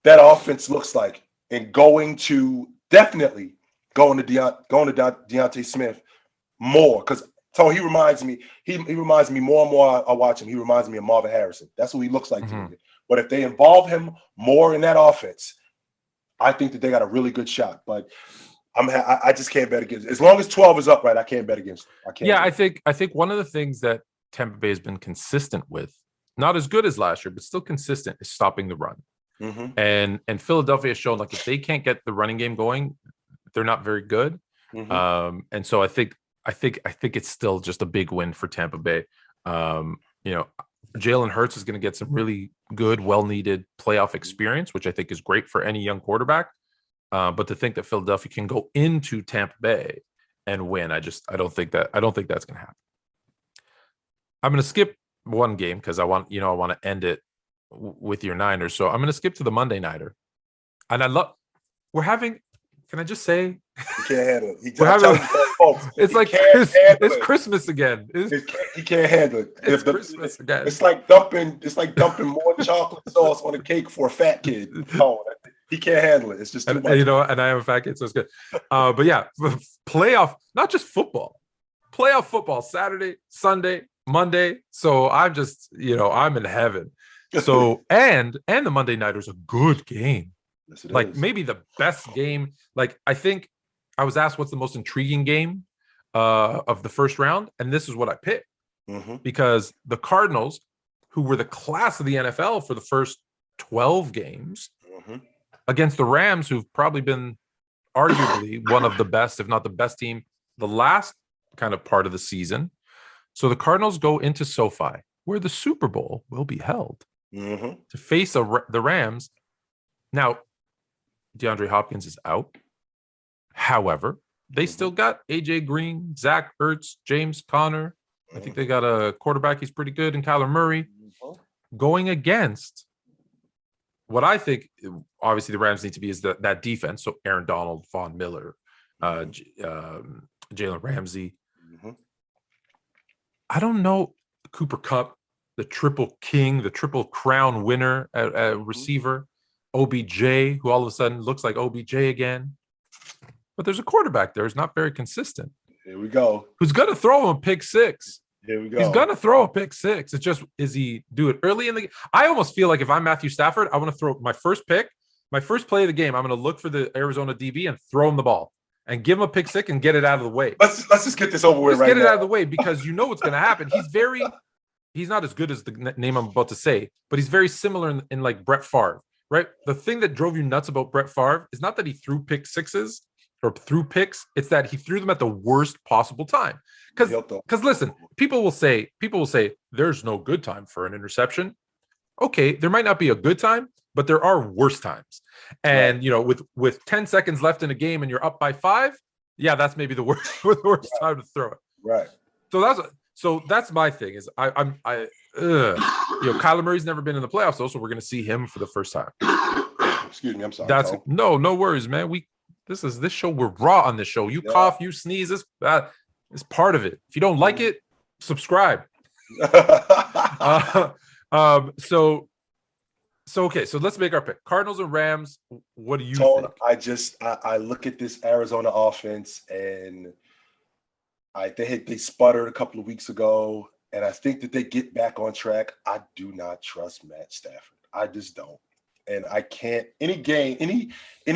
that offense looks like, and definitely going to Deontay Smith more, because Tone, he reminds me more and more I watch him. He reminds me of Marvin Harrison. That's what he looks like to me. But if they involve him more in that offense, I think that they got a really good shot. But I just can't bet against it. As long as 12 is upright, I can't bet against it. I can't. Yeah, I think one of the things that Tampa Bay has been consistent with, not as good as last year, but still consistent, is stopping the run. Mm-hmm. And Philadelphia has shown, like, if they can't get the running game going, they're not very good. Mm-hmm. And so I think it's still just a big win for Tampa Bay. Jalen Hurts is going to get some really good, well-needed playoff experience, which I think is great for any young quarterback. But to think that Philadelphia can go into Tampa Bay and win, I don't think that's going to happen. I'm going to skip one game because I want to end it with your Niners. So I'm going to skip to the Monday Nighter. And can I just say, he can't handle it. It's Christmas again. He can't handle it. Christmas again. It's like dumping more chocolate sauce on a cake for a fat kid. No, he can't handle it. It's just too much. And I am a fat kid, so it's good. But yeah, playoff, not just football, playoff football, Saturday, Sunday, Monday. So I'm just, I'm in heaven. So and the Monday Nighter is a good game. Yes, it like is. Maybe the best game. Like, I think I was asked what's the most intriguing game of the first round, and this is what I picked. Mm-hmm. Because the Cardinals, who were the class of the NFL for the first 12 games, mm-hmm. against the Rams, who've probably been arguably one of the best, if not the best team, the last kind of part of the season. So the Cardinals go into SoFi, where the Super Bowl will be held, mm-hmm. to face the Rams. Now, DeAndre Hopkins is out. However, they still got AJ Green, Zach Ertz, James Conner. I think they got a quarterback. He's pretty good. And Kyler Murray going against what I think, obviously, the Rams need to be is that defense. So Aaron Donald, Von Miller, Jalen Ramsey. Mm-hmm. I don't know. Cooper Kupp, the triple king, the triple crown winner at receiver. OBJ, who all of a sudden looks like OBJ again. But there's a quarterback there who's not very consistent. Here we go. Who's going to throw him a pick six. Here we go. He's going to throw a pick six. It's just, is he do it early in the game? I almost feel like if I'm Matthew Stafford, I want to throw my first pick, my first play of the game. I'm going to look for the Arizona DB and throw him the ball and give him a pick six and get it out of the way. Let's just get this over with right now. Get it out of the way, because you know what's going to happen. He's not as good as the name I'm about to say, but he's very similar in like Brett Favre. Right. The thing that drove you nuts about Brett Favre is not that he threw pick sixes or threw picks. It's that he threw them at the worst possible time. Because listen, people will say there's no good time for an interception. Okay, there might not be a good time, but there are worse times. And with 10 seconds left in a game and you're up by 5, yeah, that's maybe the worst time to throw it. Right. So that's my thing is Kyler Murray's never been in the playoffs though, so we're gonna see him for the first time. Excuse me, I'm sorry. No worries, man. This show, we're raw on this show. You cough, you sneeze, this is part of it. If you don't like it, subscribe. Okay, so let's make our pick. Cardinals and Rams. What do you think? I look at this Arizona offense, and they sputtered a couple of weeks ago, and I think that they get back on track. I do not trust Matt Stafford. I just don't, and I can't. Any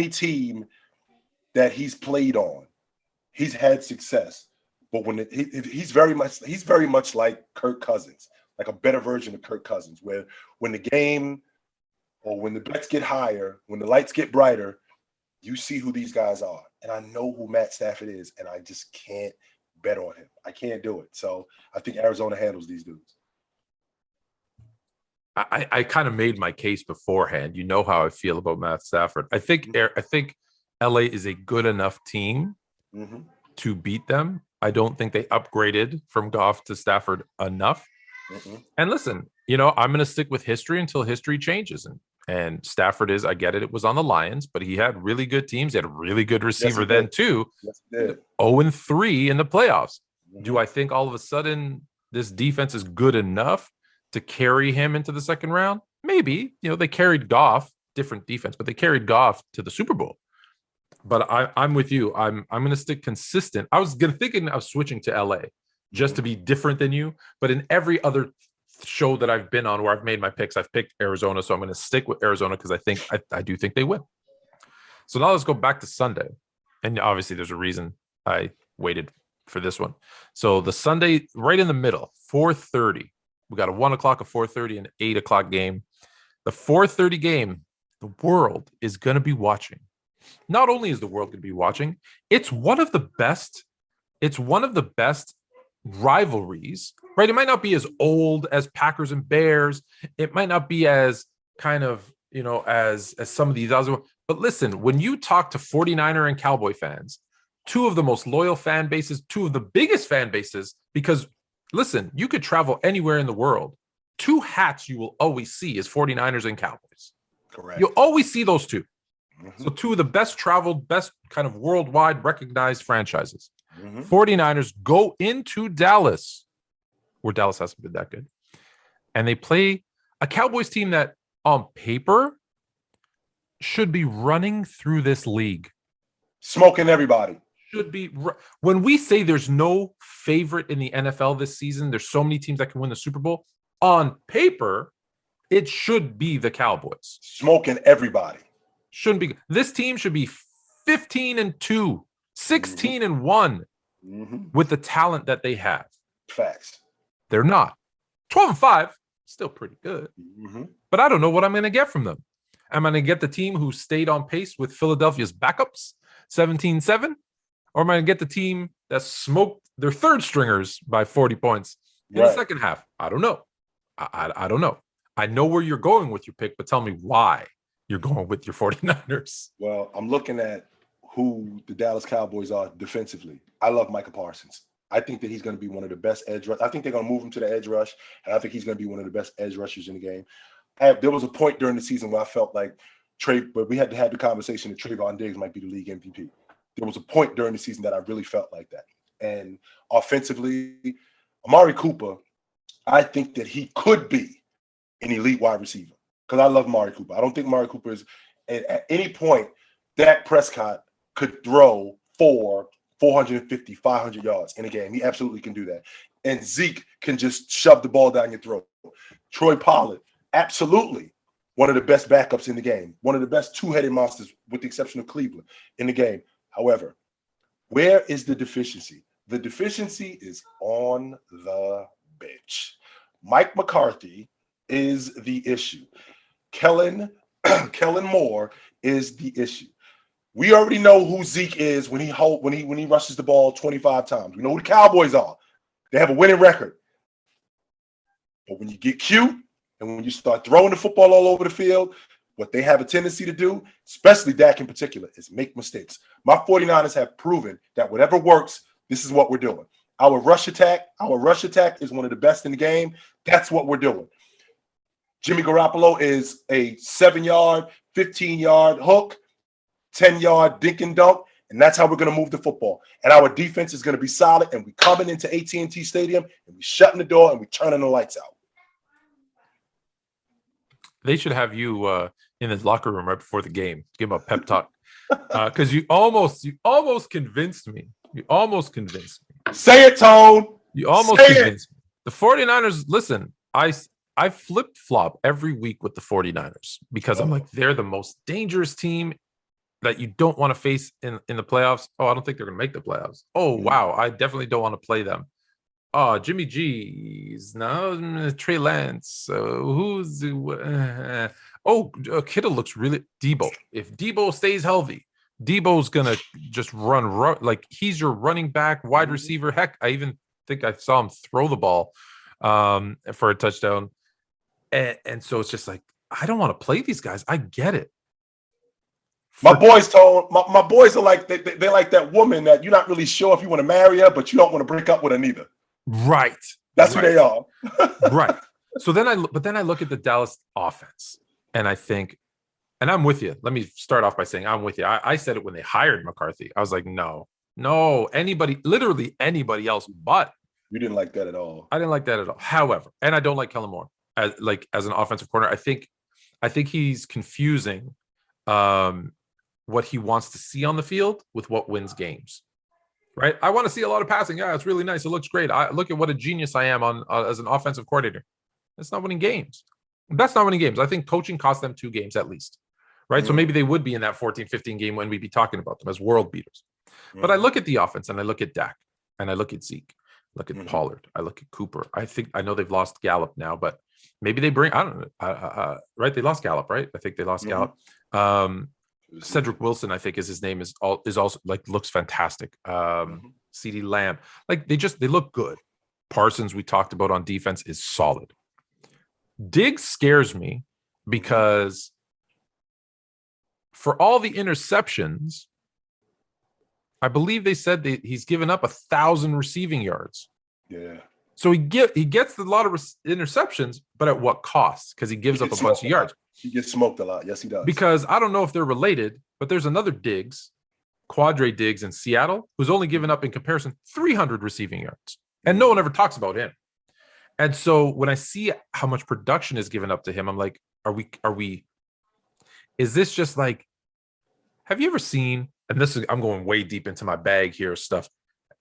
team that he's played on, he's had success. But when he's very much like Kirk Cousins, like a better version of Kirk Cousins, where when the game or when the bets get higher, when the lights get brighter, you see who these guys are. And I know who Matt Stafford is, and I just can't bet on him. I can't do it. So I think Arizona handles these dudes. I kind of made my case beforehand. You know how I feel about Matt Stafford. I think LA is a good enough team to beat them. I don't think they upgraded from Goff to Stafford enough. And listen, I'm going to stick with history until history changes. And Stafford I get it. It was on the Lions, but he had really good teams. He had a really good receiver then too. Yes, he did. 0-3 in the playoffs. Do I think all of a sudden this defense is good enough to carry him into the second round? Maybe. They carried Goff, different defense, but they carried Goff to the Super Bowl. But I'm with you. I'm going to stick consistent. I was thinking of switching to LA just to be different than you. But in every other show that I've been on where I've made my picks, I've picked Arizona. So I'm going to stick with Arizona because I do think they win. So now let's go back to Sunday. And obviously there's a reason I waited for this one. So the Sunday, right in the middle, 4:30. We got a 1 o'clock, a 4:30, and 8 o'clock game. The 4:30 game, the world is going to be watching. Not only is the world going to be watching, it's one of the best rivalries, right? It might not be as old as Packers and Bears. It might not be as kind of, as some of these others. But listen, when you talk to 49er and Cowboy fans, two of the most loyal fan bases, two of the biggest fan bases, because listen, you could travel anywhere in the world. Two hats you will always see is 49ers and Cowboys. Correct. You'll always see those two. So two of the best traveled, best kind of worldwide recognized franchises. 49ers go into Dallas, where Dallas hasn't been that good. And they play a Cowboys team that on paper should be running through this league. Smoking everybody. Should be. When we say there's no favorite in the NFL this season, there's so many teams that can win the Super Bowl. On paper, it should be the Cowboys. Smoking everybody. Shouldn't be. This team should be 15-2, 16-1 with the talent that they have. Facts. They're not. 12-5, still pretty good. But I don't know what I'm going to get from them. Am I going to get the team who stayed on pace with Philadelphia's backups, 17-7? Or am I going to get the team that smoked their third stringers by 40 points in the second half? I don't know. I don't know. I know where you're going with your pick, but tell me why you're going with your 49ers. Well, I'm looking at who the Dallas Cowboys are defensively. I love Micah Parsons. I think that he's going to be one of the best edge rushers. I think they're going to move him to the edge rush, and I think he's going to be one of the best edge rushers in the game. There was a point during the season where I felt like but we had to have the conversation that Trayvon Diggs might be the league MVP. There was a point during the season that I really felt like that. And offensively, Amari Cooper, I think that he could be an elite wide receiver because I love Amari Cooper. I don't think Amari Cooper is at any point Dak Prescott could throw 450, 500 yards in a game. He absolutely can do that. And Zeke can just shove the ball down your throat. Troy Pollard, absolutely one of the best backups in the game. One of the best two-headed monsters, with the exception of Cleveland, in the game. However, where is the deficiency? The deficiency is on the bench. Mike McCarthy is the issue. Kellen Moore is the issue. We already know who Zeke is when he rushes the ball 25 times. We know who the Cowboys are. They have a winning record. But when you get cute and when you start throwing the football all over the field, what they have a tendency to do, especially Dak in particular, is make mistakes. My 49ers have proven that whatever works, this is what we're doing. Our rush attack is one of the best in the game. That's what we're doing. Jimmy Garoppolo is a 7-yard, 15-yard hook, 10-yard dink and dunk, and that's how we're going to move the football. And our defense is going to be solid, and we coming into AT&T Stadium, and we shutting the door, and we turning the lights out. They should have you in his locker room right before the game. Give him a pep talk. Because you almost convinced me. You almost convinced me. Say it, Tone. You almost convinced me. The 49ers, listen, I flip-flop every week with the 49ers because I'm like, they're the most dangerous team that you don't want to face in the playoffs. Oh, I don't think they're going to make the playoffs. Oh, wow. I definitely don't want to play them. Oh, Jimmy G's. No, Trey Lance. Kittle looks really Debo. If Debo stays healthy, Debo's going to just run like he's your running back, wide receiver. Heck, I even think I saw him throw the ball for a touchdown. And so it's just like, I don't want to play these guys. I get it. My boys are like, they're like that woman that you're not really sure if you want to marry her, but you don't want to break up with her neither. Right. That's who they are. Right. So then I look at the Dallas offense and I think, and I'm with you. Let me start off by saying I'm with you. I said it when they hired McCarthy. I was like, no, literally anybody else but. You didn't like that at all. I didn't like that at all. However, and I don't like Kellen Moore as an offensive corner. I think he's confusing what he wants to see on the field with what wins games. Right? I want to see a lot of passing. Yeah, it's really nice. It looks great. I look at what a genius I am on as an offensive coordinator. That's not winning games. That's not winning games. I think coaching cost them 2 games at least. Right? So maybe they would be in that 14-15 game when we'd be talking about them as world beaters. But I look at the offense and I look at Dak and I look at Zeke, look at Pollard, I look at Cooper. I know they've lost Gallup now, but maybe they bring, I don't know. Right? They lost Gallup, right? I think they lost Gallup. Cedric Wilson, I think is his name, is also like looks fantastic. CeeDee Lamb, like they look good. Parsons, we talked about on defense, is solid. Diggs scares me because for all the interceptions, I believe they said he's given up 1,000 receiving yards. Yeah. So he gets a lot of interceptions, but at what cost? Because he gives up a bunch of yards. He gets smoked a lot. Yes, he does. Because I don't know if they're related, but there's another Diggs, Quadre Diggs in Seattle, who's only given up in comparison 300 receiving yards. And no one ever talks about him. And so when I see how much production is given up to him, I'm like, is this just like, have you ever seen, and I'm going way deep into my bag here stuff.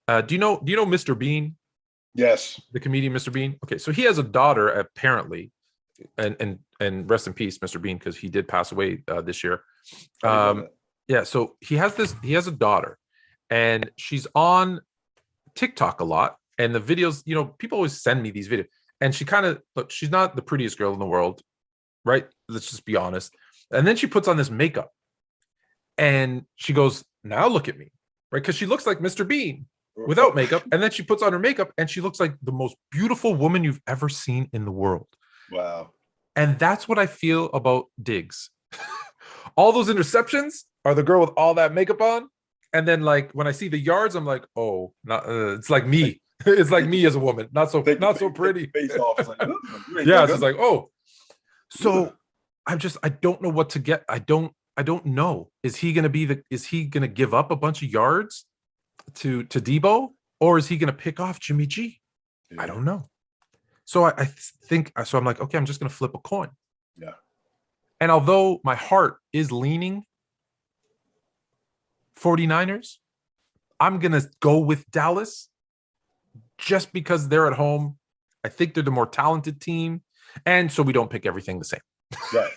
Do you know Mr. Bean? Yes. The comedian Mr. Bean. Okay. So he has a daughter apparently, and rest in peace, Mr. Bean, because he did pass away this year. Yeah. So he has a daughter and she's on TikTok a lot. And the videos, people always send me these videos and she's not the prettiest girl in the world, right? Let's just be honest. And then she puts on this makeup and she goes, now look at me, right? Because she looks like Mr. Bean without makeup. And then she puts on her makeup and she looks like the most beautiful woman you've ever seen in the world. Wow. And that's what I feel about Diggs. All those interceptions are the girl with all that makeup on. And then like when I see the yards, I'm like, oh, it's like me. It's like me as a woman. Not so pretty. Face off. It's like, yeah, it's just like, oh. So I don't know what to get. I don't know. Is he gonna give up a bunch of yards to Debo, or is he gonna pick off Jimmy G? Yeah. I don't know. So I think so. I'm like, okay, I'm just gonna flip a coin. Yeah. And although my heart is leaning 49ers, I'm gonna go with Dallas just because they're at home. I think they're the more talented team, and so we don't pick everything the same. Right.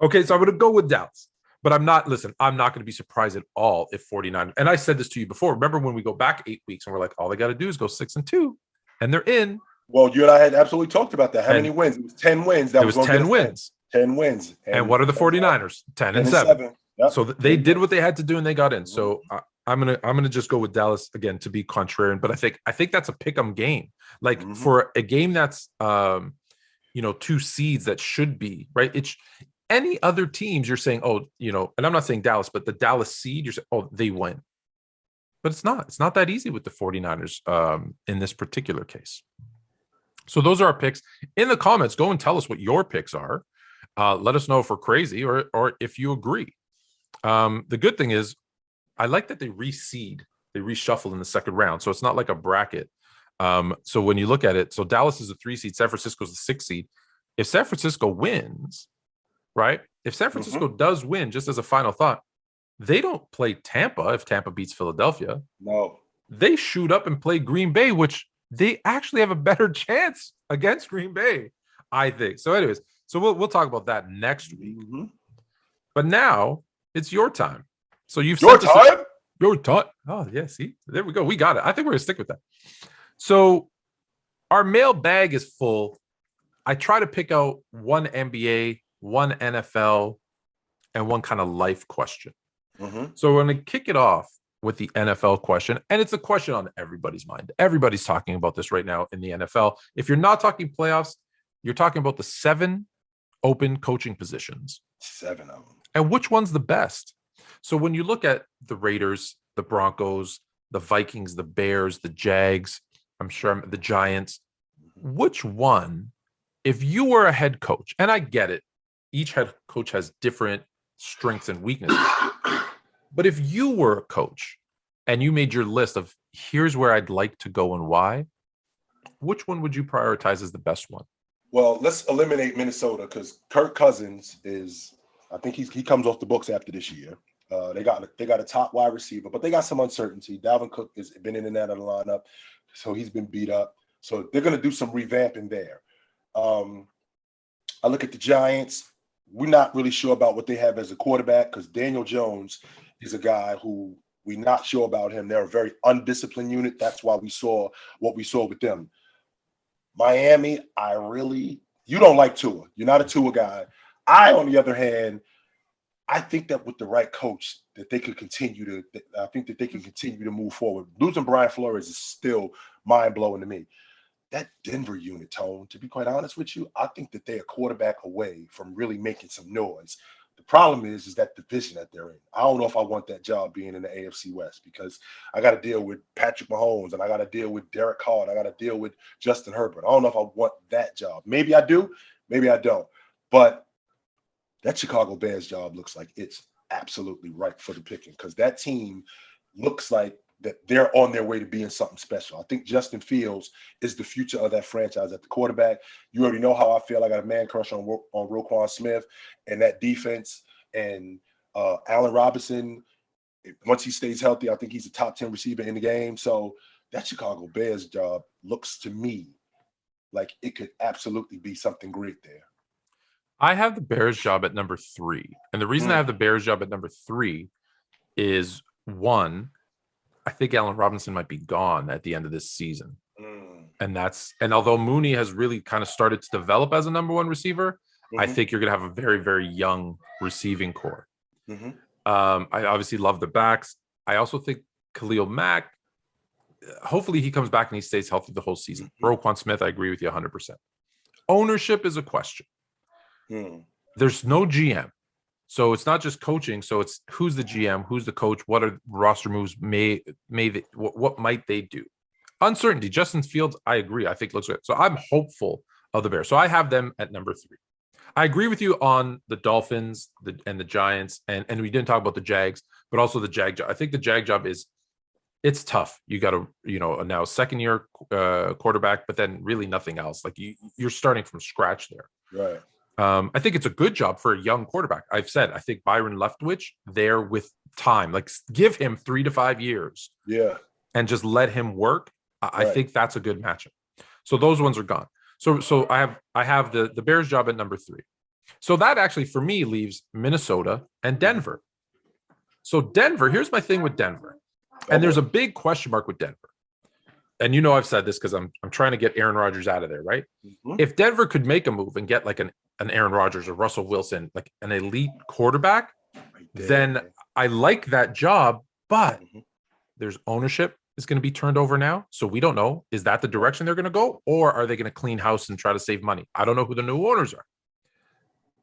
Okay, so I'm gonna go with Dallas. But I'm not going to be surprised at all if 49, and I said this to you before. Remember when we go back 8 weeks and we're like, all they got to do is go 6-2 and they're in. Well, you and I had absolutely talked about that. How many wins? It was 10 wins. It was 10 wins. 10 wins. And what are the 49ers? 10-7. Yep. So they did what they had to do and they got in. So I'm gonna just go with Dallas again to be contrarian. But I think that's a pick'em game. Like for a game that's 2 seeds that should be right. Any other teams, you're saying, oh, and I'm not saying Dallas, but the Dallas seed, you're saying, oh, they win. But it's not. It's not that easy with the 49ers in this particular case. So those are our picks. In the comments, go and tell us what your picks are. Let us know if we're crazy or if you agree. The good thing is, I like that they reseed, they reshuffle in the second round. So it's not like a bracket. So when you look at it, so Dallas is a 3 seed, San Francisco is a 6 seed. If San Francisco wins, right? If San Francisco does win, just as a final thought, they don't play Tampa if Tampa beats Philadelphia. No. They shoot up and play Green Bay, which they actually have a better chance against Green Bay, I think. So anyways, so we'll talk about that next week. But now it's your time. So you've your time? Your time. Oh, yeah, see? There we go. We got it. I think we're going to stick with that. So our mailbag is full. I try to pick out one NBA, one NFL, and one kind of life question. So we're going to kick it off with the NFL question. And it's a question on everybody's mind. Everybody's talking about this right now in the NFL. If you're not talking playoffs, you're talking about the 7 open coaching positions. 7 of them. And which one's the best? So when you look at the Raiders, the Broncos, the Vikings, the Bears, the Jags, I'm sure the Giants, which one, if you were a head coach, and I get it, each head coach has different strengths and weaknesses. But if you were a coach and you made your list of here's where I'd like to go and why, which one would you prioritize as the best one? Well, let's eliminate Minnesota because Kirk Cousins is, I think he comes off the books after this year. They got a top wide receiver, but they got some uncertainty. Dalvin Cook has been in and out of the lineup, so he's been beat up. So they're going to do some revamping there. I look at the Giants. We're not really sure about what they have as a quarterback because Daniel Jones is a guy who we're not sure about him. They're a very undisciplined unit. That's why we saw what we saw with them. Miami, you don't like Tua. You're not a Tua guy. On the other hand, I think that with the right coach, that they could continue to move forward. Losing Brian Flores is still mind-blowing to me. That Denver unit, Tone, to be quite honest with you, I think that they're a quarterback away from really making some noise. The problem is that division that they're in. I don't know if I want that job being in the AFC West because I got to deal with Patrick Mahomes and I got to deal with Derek Carr and I got to deal with Justin Herbert. I don't know if I want that job. Maybe I do, maybe I don't. But that Chicago Bears job looks like it's absolutely ripe for the picking because that team looks like that they're on their way to being something special. I think Justin Fields is the future of that franchise at the quarterback. You already know how I feel. I got a man crush on Roquan Smith and that defense. And Allen Robinson, once he stays healthy, I think he's a top 10 receiver in the game. So that Chicago Bears job looks to me like it could absolutely be something great there. I have the Bears job at number 3. And the reason I have the Bears job at number 3 is, one, I think Allen Robinson might be gone at the end of this season. And although Mooney has really kind of started to develop as a number 1 receiver, I think you're going to have a very, very young receiving core. I obviously love the backs. I also think Khalil Mack, hopefully he comes back and he stays healthy the whole season. Roquan Smith, I agree with you 100%. Ownership is a question. There's no GM. So it's not just coaching. So it's who's the GM, who's the coach, what are roster moves, what might they do? Uncertainty. Justin Fields, I agree. I think looks good. So I'm hopeful of the Bears. So I have them at number 3. I agree with you on the Dolphins and the Giants, and we didn't talk about the Jags, but also the Jag job. I think the Jag job it's tough. You got to, now second-year quarterback, but then really nothing else. Like you're starting from scratch there. Right. I think it's a good job for a young quarterback. I've said, I think Byron Leftwich there with time, like give him 3 to 5 years. Yeah. And just let him work. I think that's a good matchup. So those ones are gone. So I have the Bears job at number 3. So that actually for me leaves Minnesota and Denver. So Denver, here's my thing with Denver. And there's a big question mark with Denver. And I've said this because I'm trying to get Aaron Rodgers out of there, right? If Denver could make a move and get like an Aaron Rodgers or Russell Wilson, like an elite quarterback, then I like that job, but there's ownership is going to be turned over now. So we don't know. Is that the direction they're going to go? Or are they going to clean house and try to save money? I don't know who the new owners are.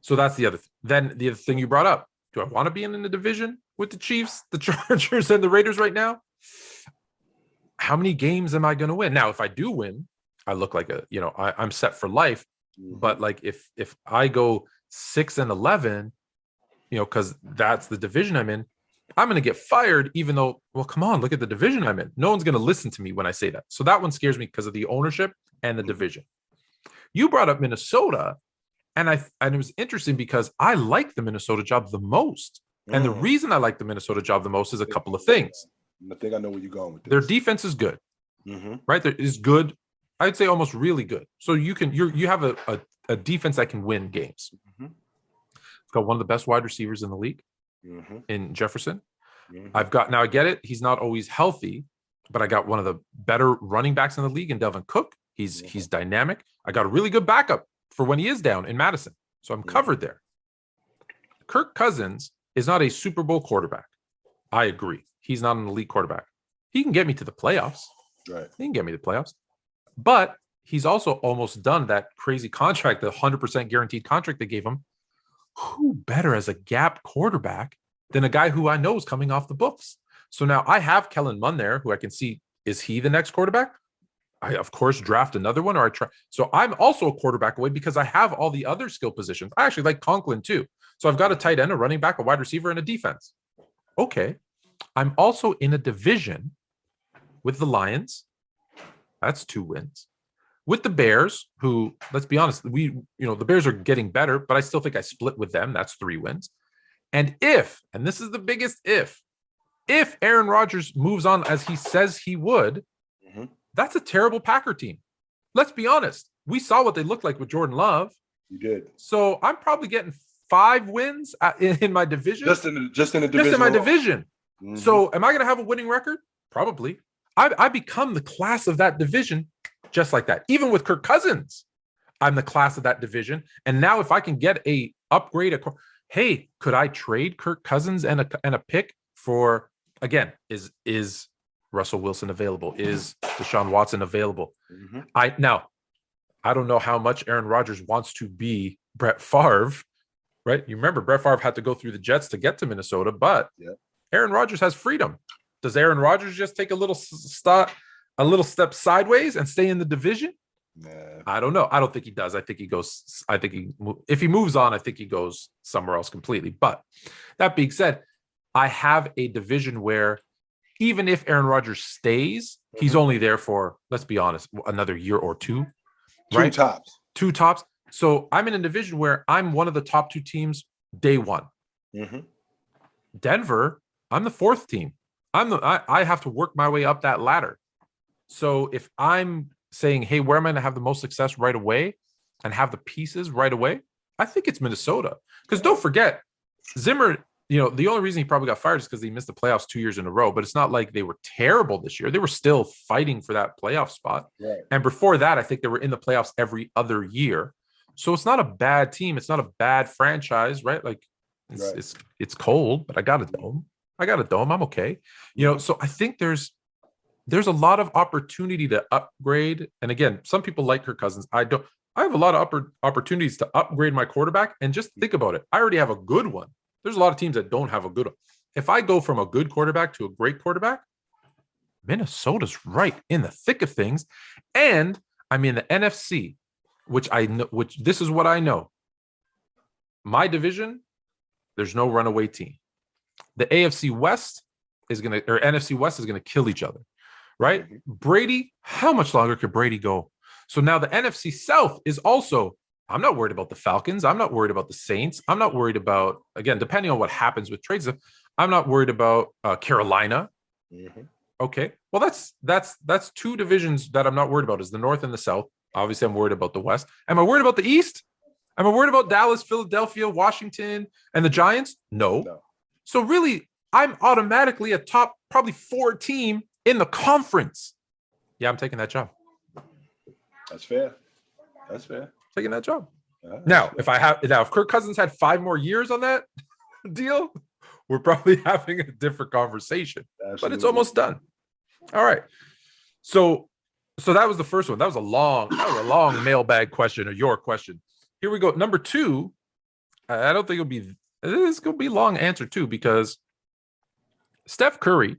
So that's the other then the other thing you brought up. Do I want to be in the division with the Chiefs, the Chargers, and the Raiders right now? How many games am I going to win? Now, if I do win, I look like I'm set for life. But like if I go 6-11, because that's the division I'm in, I'm going to get fired, even though, well, come on, look at the division I'm in. No one's going to listen to me when I say that. So that one scares me because of the ownership and the division. You brought up Minnesota, and it was interesting because I like the Minnesota job the most. And the reason I like the Minnesota job the most is a couple of things. I think I know where you're going with this. Their defense is good, right? There is good. I'd say almost really good. So you have a defense that can win games. It's got one of the best wide receivers in the league in Jefferson. I get it. He's not always healthy, but I got one of the better running backs in the league in Delvin Cook. He's dynamic. I got a really good backup for when he is down in Madison. So I'm covered there. Kirk Cousins is not a Super Bowl quarterback. I agree. He's not an elite quarterback. He can get me to the playoffs. Right. He can get me to the playoffs. But he's also almost done that crazy contract, the 100% guaranteed contract they gave him. Who better as a gap quarterback than a guy who I know is coming off the books? So now I have Kellen Mond there, who I can see, is he the next quarterback? I, of course, draft another one, or I try. So I'm also a quarterback away because I have all the other skill positions. I actually like Conklin too. So I've got a tight end, a running back, a wide receiver, and a defense. Okay. I'm also in a division with the Lions. That's 2 wins. With the Bears, who, let's be honest, the Bears are getting better, but I still think I split with them. That's 3 wins. And this is the biggest if Aaron Rodgers moves on as he says he would, that's a terrible Packer team. Let's be honest. We saw what they looked like with Jordan Love. You did. So I'm probably getting 5 wins in my division. Just in the division. Just in my division. So am I going to have a winning record? Probably. I become the class of that division just like that. Even with Kirk Cousins, I'm the class of that division. And now if I can get a upgrade, hey, could I trade Kirk Cousins and a pick for, again, is Russell Wilson available? Is Deshaun Watson available? I don't know how much Aaron Rodgers wants to be Brett Favre, right? You remember Brett Favre had to go through the Jets to get to Minnesota, but Aaron Rodgers has freedom. Does Aaron Rodgers just take a little step sideways and stay in the division? Nah. I don't know. I don't think he does. If he moves on, I think he goes somewhere else completely. But that being said, I have a division where even if Aaron Rodgers stays, he's only there for, let's be honest, another year or 2. Right? 2 tops. So I'm in a division where I'm one of the top 2 teams day one. Denver, I'm the 4th team. I have to work my way up that ladder. So if I'm saying, hey, where am I going to have the most success right away and have the pieces right away? I think it's Minnesota. Because don't forget, Zimmer, the only reason he probably got fired is because he missed the playoffs 2 years in a row. But it's not like they were terrible this year. They were still fighting for that playoff spot. Right. And before that, I think they were in the playoffs every other year. So it's not a bad team. It's not a bad franchise, right? Like it's cold, but I got a dome. I'm okay. So I think there's a lot of opportunity to upgrade. And again, some people like Kirk Cousins. I don't. I have a lot of opportunities to upgrade my quarterback. And just think about it. I already have a good one. There's a lot of teams that don't have a good one. If I go from a good quarterback to a great quarterback, Minnesota's right in the thick of things. And I'm in the NFC, which I know, which this is what I know. My division, there's no runaway team. The AFC West NFC West is going to kill each other, right? Brady, how much longer could Brady go? So now the NFC South is also, I'm not worried about the Falcons. I'm not worried about the Saints. I'm not worried about, again, depending on what happens with trades, I'm not worried about Carolina. Okay. Well, that's 2 divisions that I'm not worried about, is the North and the South. Obviously, I'm worried about the West. Am I worried about the East? Am I worried about Dallas, Philadelphia, Washington, and the Giants? No. So really, I'm automatically a top probably 4 team in the conference. Yeah, I'm taking that job. That's fair. Taking that job. Now, if Kirk Cousins had 5 more years on that deal, we're probably having a different conversation. Absolutely. But it's almost done. All right. So that was the first one. That was a long mailbag question, or your question. Here we go. Number 2, I don't think it'll be. It's going to be a long answer too, because Steph Curry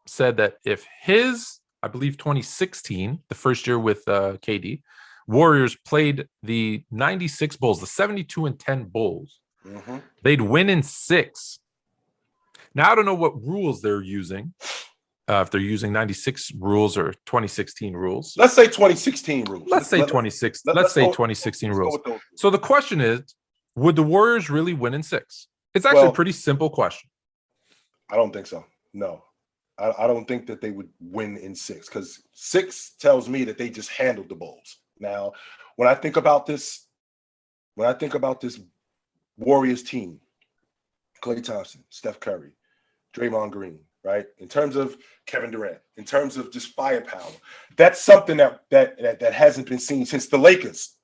said that if his, I believe 2016, the first year with KD, Warriors played the 96 Bulls, the 72-10 Bulls, they'd win in 6. Now, I don't know what rules they're using, if they're using 96 rules or 2016 rules. Let's say 2016 rules. Let's say 2016 rules. So the question is, would the Warriors really win in 6? It's actually a pretty simple question. I don't think so. No. I don't think that they would win in 6, because 6 tells me that they just handled the Bulls. Now, when I think about this Warriors team, Klay Thompson, Steph Curry, Draymond Green, right? In terms of Kevin Durant, in terms of just firepower, that's something that hasn't been seen since the Lakers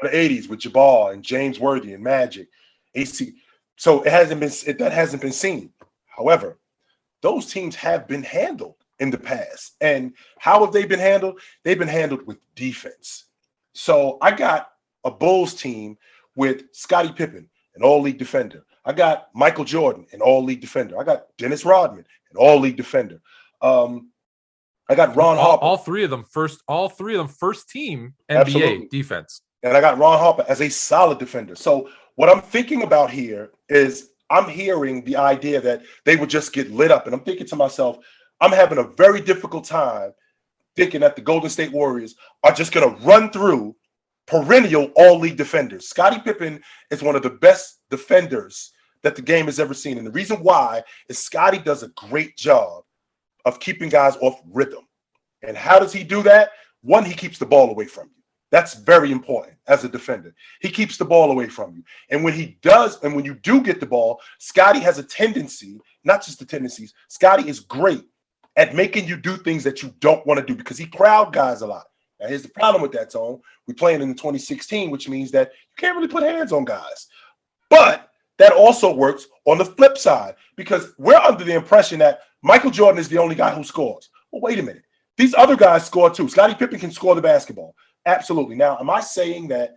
in the 80s with Jabbar and James Worthy and Magic, AC. So that hasn't been seen. However, those teams have been handled in the past. And how have they been handled? They've been handled with defense. So I got a Bulls team with Scottie Pippen, an all-league defender. I got Michael Jordan, an all-league defender. I got Dennis Rodman, an all-league defender. I got Ron Harper. All three of them first team NBA Absolutely. defense. And I got Ron Harper as a solid defender. So what I'm thinking about here is I'm hearing the idea that they would just get lit up. And I'm thinking to myself, I'm having a very difficult time thinking that the Golden State Warriors are just going to run through perennial all-league defenders. Scottie Pippen is one of the best defenders that the game has ever seen. And the reason why is Scottie does a great job of keeping guys off rhythm. And how does he do that? One, he keeps the ball away from you. That's very important as a defender. He keeps the ball away from you. And when he does, and when you do get the ball, Scottie has a tendency, not just the tendencies, Scottie is great at making you do things that you don't want to do because he crowd guys a lot. Now, here's the problem with that, Tone. We're playing in 2016, which means that you can't really put hands on guys. But that also works on the flip side because we're under the impression that Michael Jordan is the only guy who scores. Well, wait a minute. These other guys score too. Scottie Pippen can score the basketball. Absolutely. Now, am I saying that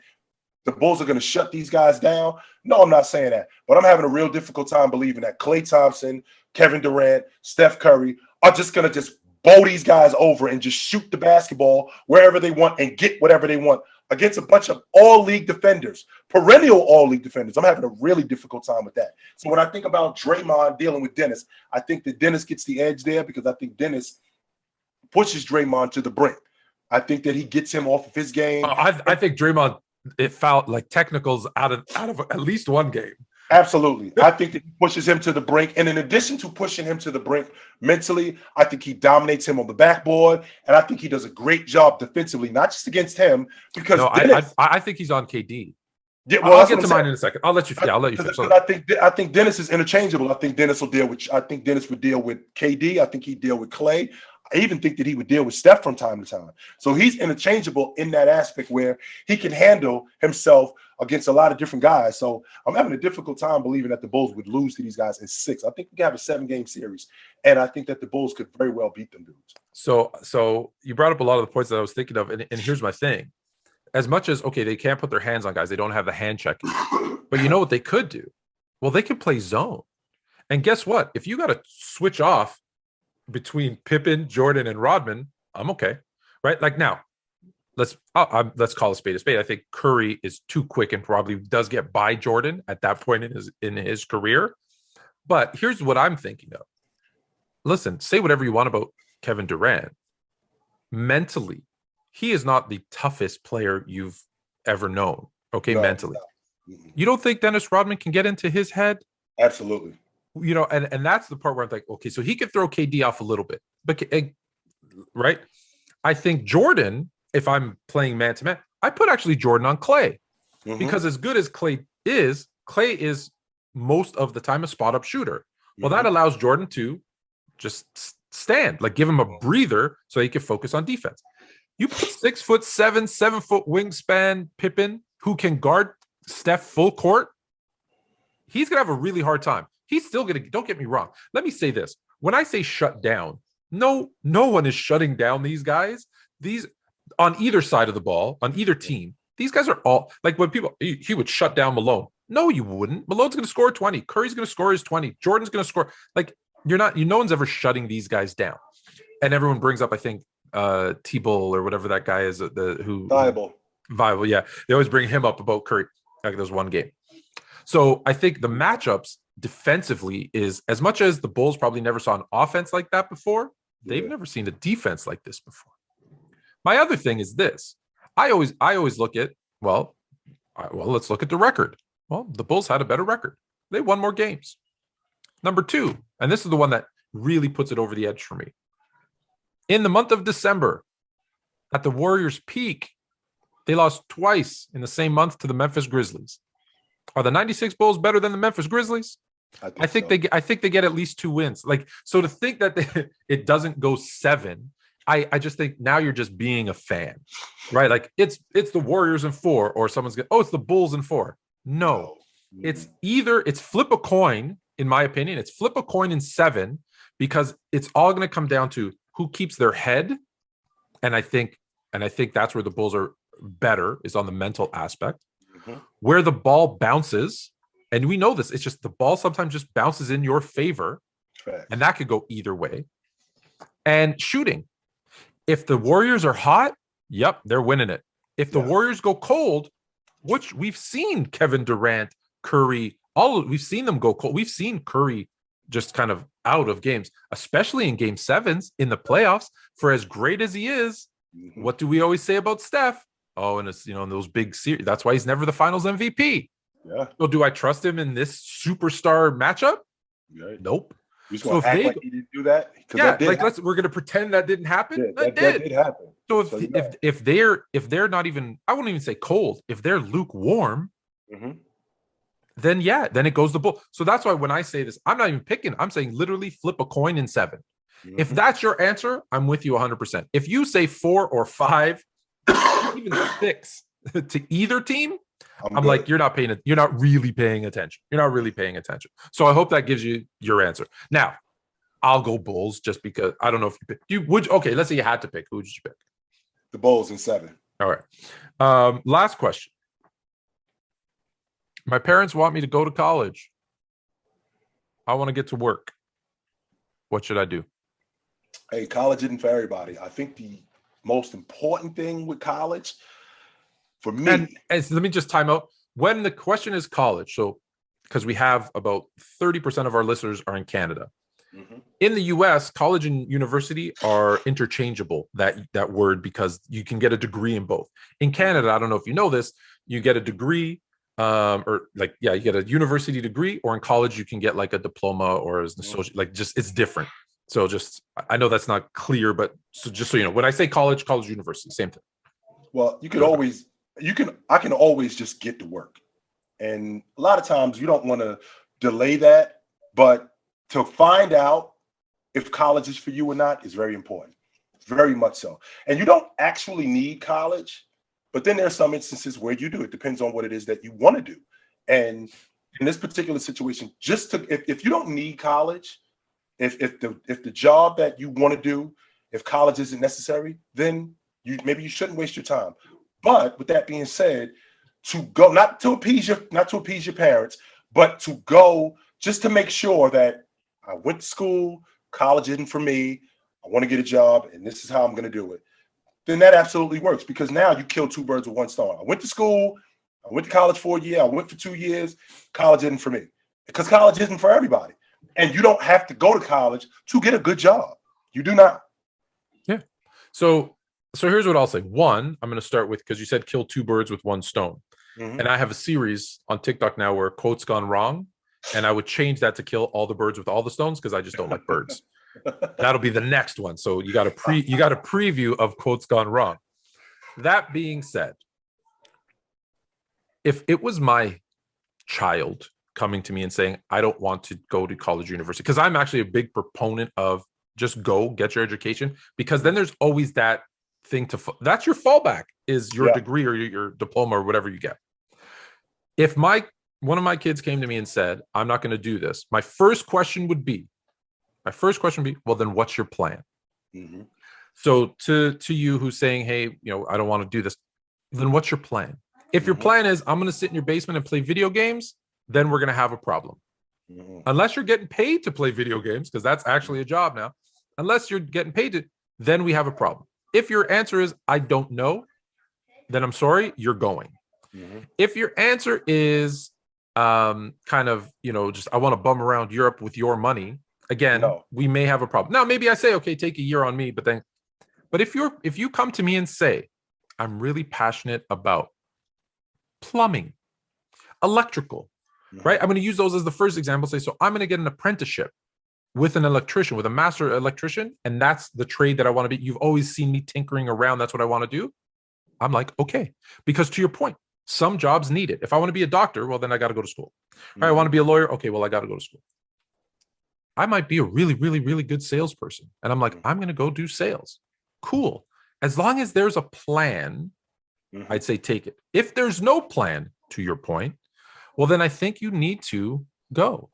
the Bulls are going to shut these guys down? No, I'm not saying that. But I'm having a real difficult time believing that Klay Thompson, Kevin Durant, Steph Curry are just going to just bowl these guys over and just shoot the basketball wherever they want and get whatever they want against a bunch of all-league defenders, perennial all-league defenders. I'm having a really difficult time with that. So when I think about Draymond dealing with Dennis, I think that Dennis gets the edge there because I think Dennis pushes Draymond to the brink. I think that he gets him off of his game. I think Draymond, it fouled like technicals out of at least one game. Absolutely. I think that he pushes him to the brink. And in addition to pushing him to the brink mentally, I think he dominates him on the backboard. And I think he does a great job defensively, not just against him. Because I think he's on KD. Yeah, well, I'll get to mine in a second. I'll let you finish. I think Dennis is interchangeable. I think Dennis would deal with KD. I think he'd deal with Klay. I even think that he would deal with Steph from time to time. So he's interchangeable in that aspect where he can handle himself against a lot of different guys. So I'm having a difficult time believing that the Bulls would lose to these guys in 6. I think we can have a 7-game series, and I think that the Bulls could very well beat them dudes. So you brought up a lot of the points that I was thinking of, and here's my thing. As much as, okay, they can't put their hands on guys, they don't have the hand checking. But you know what they could do? Well, they could play zone. And guess what? If you got to switch off between Pippen, Jordan, and Rodman, I'm okay, right? Like now, let's call a spade a spade. I think Curry is too quick and probably does get by Jordan at that point in his career. But here's what I'm thinking of. Listen, say whatever you want about Kevin Durant. Mentally, he is not the toughest player you've ever known. Okay, no, mentally. No. You don't think Dennis Rodman can get into his head? Absolutely. You know, and that's the part where I'm like, okay, so he could throw KD off a little bit, but right? I think Jordan, if I'm playing man to man, I put actually Jordan on Klay because as good as Klay is most of the time a spot up shooter. Well, that allows Jordan to just stand, like give him a breather so he can focus on defense. You put 6'7", 7-foot wingspan Pippen who can guard Steph full court. He's gonna have a really hard time. He's still going to, don't get me wrong. Let me say this. When I say shut down, no one is shutting down these guys. These on either side of the ball, on either team, These guys are all like when people he would shut down Malone. No, you wouldn't. Malone's going to score 20. Curry's going to score his 20. Jordan's going to score. Like no one's ever shutting these guys down. And everyone brings up, I think, T-Bull or whatever that guy is, who Viable. Yeah, they always bring him up about Curry. Like there's one game. So I think the matchups defensively is, as much as the Bulls probably never saw an offense like that before, they've never seen a defense like this before. My other thing is this. I always look at, let's look at the record. Well, the Bulls had a better record. They won more games. Number two, and this is the one that really puts it over the edge for me. In the month of December, at the Warriors' peak, they lost twice in the same month to the Memphis Grizzlies. Are the 96 Bulls better than the Memphis Grizzlies? I think they get at least 2 wins. Like, so to think that it doesn't go 7, I just think now you're just being a fan, right? Like it's the Warriors in 4, or someone's going, it's the Bulls in 4. No, it's flip a coin. In my opinion, it's flip a coin in 7, because it's all going to come down to who keeps their head. And I think that's where the Bulls are better, is on the mental aspect. Where the ball bounces, and we know this, it's just the ball sometimes just bounces in your favor. Correct. And that could go either way. And shooting. If the Warriors are hot, they're winning it. If the Warriors go cold, which we've seen Kevin Durant, Curry, we've seen them go cold. We've seen Curry just kind of out of games, especially in game 7s in the playoffs. For as great as he is, what do we always say about Steph? Oh, and it's, in those big series. That's why he's never the finals MVP. Yeah. So do I trust him in this superstar matchup? Right. Nope. He's going to act like he didn't do that? Yeah, we're going to pretend that didn't happen. Yeah, that did happen. So if they're not even, I wouldn't even say cold, if they're lukewarm, then it goes the Bull. So that's why when I say this, I'm not even picking. I'm saying literally flip a coin in 7. If that's your answer, I'm with you 100%. If you say 4 or 5, even 6 to either team, I'm like, you're not really paying attention. You're not really paying attention. So I hope that gives you your answer. Now, I'll go Bulls just because I don't know if you pick. Okay, let's say you had to pick. Who would you pick? The Bulls in 7. All right. Last question. My parents want me to go to college. I want to get to work. What should I do? Hey, college isn't for everybody. I think the most important thing with college for me. And so let me just time out. When the question is college, so because we have about 30% of our listeners are in Canada. In the US, college and university are interchangeable, that word, because you can get a degree in both. In Canada, I don't know if you know this, you get a degree, you get a university degree, or in college you can get like a diploma or as an associate, it's different. So I know that's not clear, but just so you know, when I say college, university, same thing. Well, I can always just get to work. And a lot of times you don't want to delay that, but to find out if college is for you or not is very important. Very much so. And you don't actually need college, but then there are some instances where you do. It depends on what it is that you want to do. And in this particular situation, if you don't need college, if the job that you want to do, if college isn't necessary, then maybe you shouldn't waste your time. But with that being said, to go not to appease your parents, but to go just to make sure that I went to school, college isn't for me, I want to get a job, and this is how I'm going to do it, then that absolutely works, because now you kill 2 birds with 1 stone. I went to school, I went to college for a year, I went for 2 years, college isn't for me, because college isn't for everybody. And you don't have to go to college to get a good job. You do not. Yeah. So here's what I'll say. One, I'm going to start with, because you said kill 2 birds with 1 stone. And I have a series on TikTok now where quotes gone wrong. And I would change that to kill all the birds with all the stones, because I just don't like birds. That'll be the next one. So you got a preview of quotes gone wrong. That being said, if it was my child coming to me and saying, I don't want to go to college or university, because I'm actually a big proponent of just go get your education, because then there's always that thing that's your fallback, is your degree or your diploma or whatever you get. If one of my kids came to me and said, I'm not going to do this, my first question would be, well, then what's your plan? So to you who's saying, hey, I don't want to do this, then what's your plan? If your plan is I'm going to sit in your basement and play video games, then we're going to have a problem. Unless you're getting paid to play video games, because that's actually a job now. Unless you're getting paid to, then we have a problem. If your answer is I don't know, then I'm sorry, you're going. If your answer is kind of, just I want to bum around Europe with your money, again, we may have a problem. Now, maybe I say, okay, take a year on me, but if you come to me and say, I'm really passionate about plumbing, electrical, right? I'm going to use those as the first example. Say, so I'm going to get an apprenticeship with an electrician, with a master electrician, and that's the trade that I want to be. You've always seen me tinkering around. That's what I want to do. I'm like, okay, because to your point, some jobs need it. If I want to be a doctor, well, then I got to go to school. Right? I want to be a lawyer. Okay, well, I got to go to school. I might be a really, really, really good salesperson. And I'm like, I'm going to go do sales. Cool. As long as there's a plan, I'd say take it. If there's no plan, to your point, well, then I think you need to go.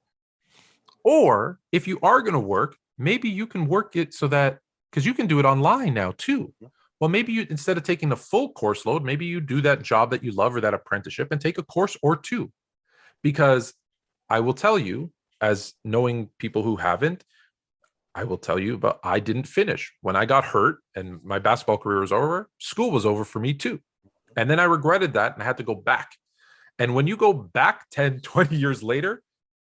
Or if you are going to work, maybe you can work it so that, because you can do it online now too. Well, maybe you, instead of taking the full course load, maybe you do that job that you love or that apprenticeship and take a course or two. Because I will tell you, as knowing people who haven't, I will tell you, but I didn't finish. When I got hurt and my basketball career was over, school was over for me too. And then I regretted that and I had to go back. And when you go back 10, 20 years later,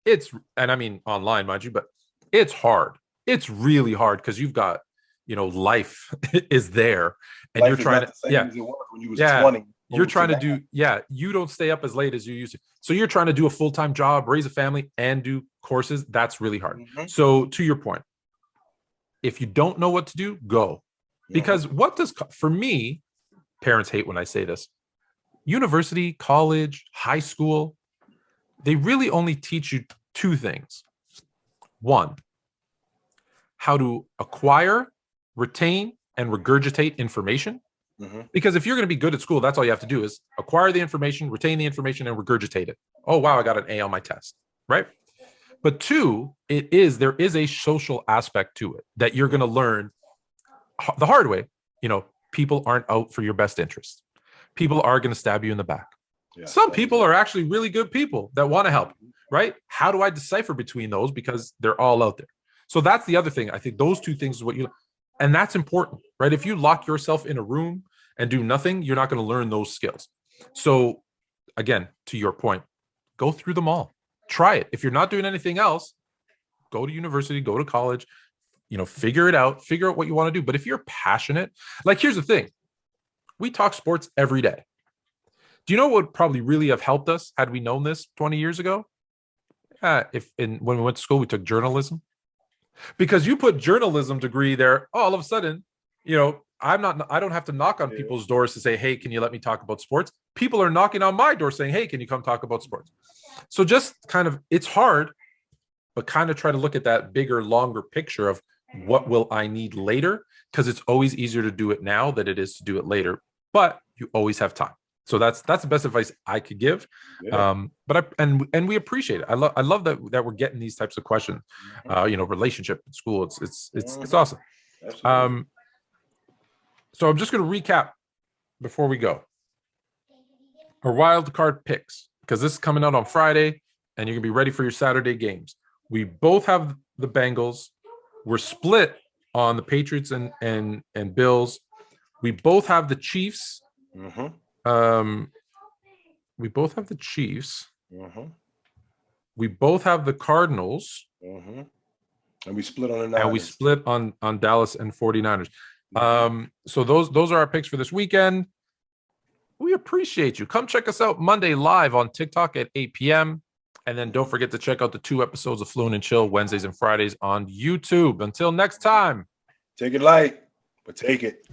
and I mean online, mind you, but it's hard. It's really hard because you've got, life is there and life you're trying to, when you was 20. You're trying to do, you don't stay up as late as you used to. So you're trying to do a full-time job, raise a family, and do courses. That's really hard. So to your point, if you don't know what to do, go. Because for me, parents hate when I say this, university, college, high school, they really only teach you two things. One, how to acquire, retain, and regurgitate information. Because if you're going to be good at school, that's all you have to do is acquire the information, retain the information, and regurgitate it. Oh, wow, I got an A on my test, right? But two, there is a social aspect to it that you're going to learn the hard way. People aren't out for your best interest. People are going to stab you in the back. Some people are actually really good people that want to help, right? How do I decipher between those? Because they're all out there. So that's the other thing. I think those two things is and that's important, right? If you lock yourself in a room and do nothing, you're not going to learn those skills. So again, to your point, go through them all. Try it. If you're not doing anything else, go to university, go to college, figure it out, figure out what you want to do. But if you're passionate, like here's the thing, we talk sports every day. Do you know what would probably really have helped us had we known this 20 years ago? When we went to school, we took journalism. Because you put journalism degree there, all of a sudden, I don't have to knock on people's doors to say, hey, can you let me talk about sports? People are knocking on my door saying, hey, can you come talk about sports? So just kind of, it's hard, but kind of try to look at that bigger, longer picture of what will I need later? Because it's always easier to do it now than it is to do it later, but you always have time. So that's the best advice I could give. But we appreciate it. I love that we're getting these types of questions. Relationship in school. It's awesome. So I'm just going to recap before we go. Our wild card picks, because this is coming out on Friday, and you're gonna be ready for your Saturday games. We both have the Bengals. We're split on the Patriots and Bills. We both have the Chiefs. We both have the Chiefs. We both have the Cardinals. And we split on the Niners. And we split on Dallas and 49ers. So those are our picks for this weekend. We appreciate you. Come check us out Monday live on TikTok at 8 p.m. And then don't forget to check out the 2 episodes of Fluent and Chill Wednesdays and Fridays on YouTube. Until next time. Take it light, but take it.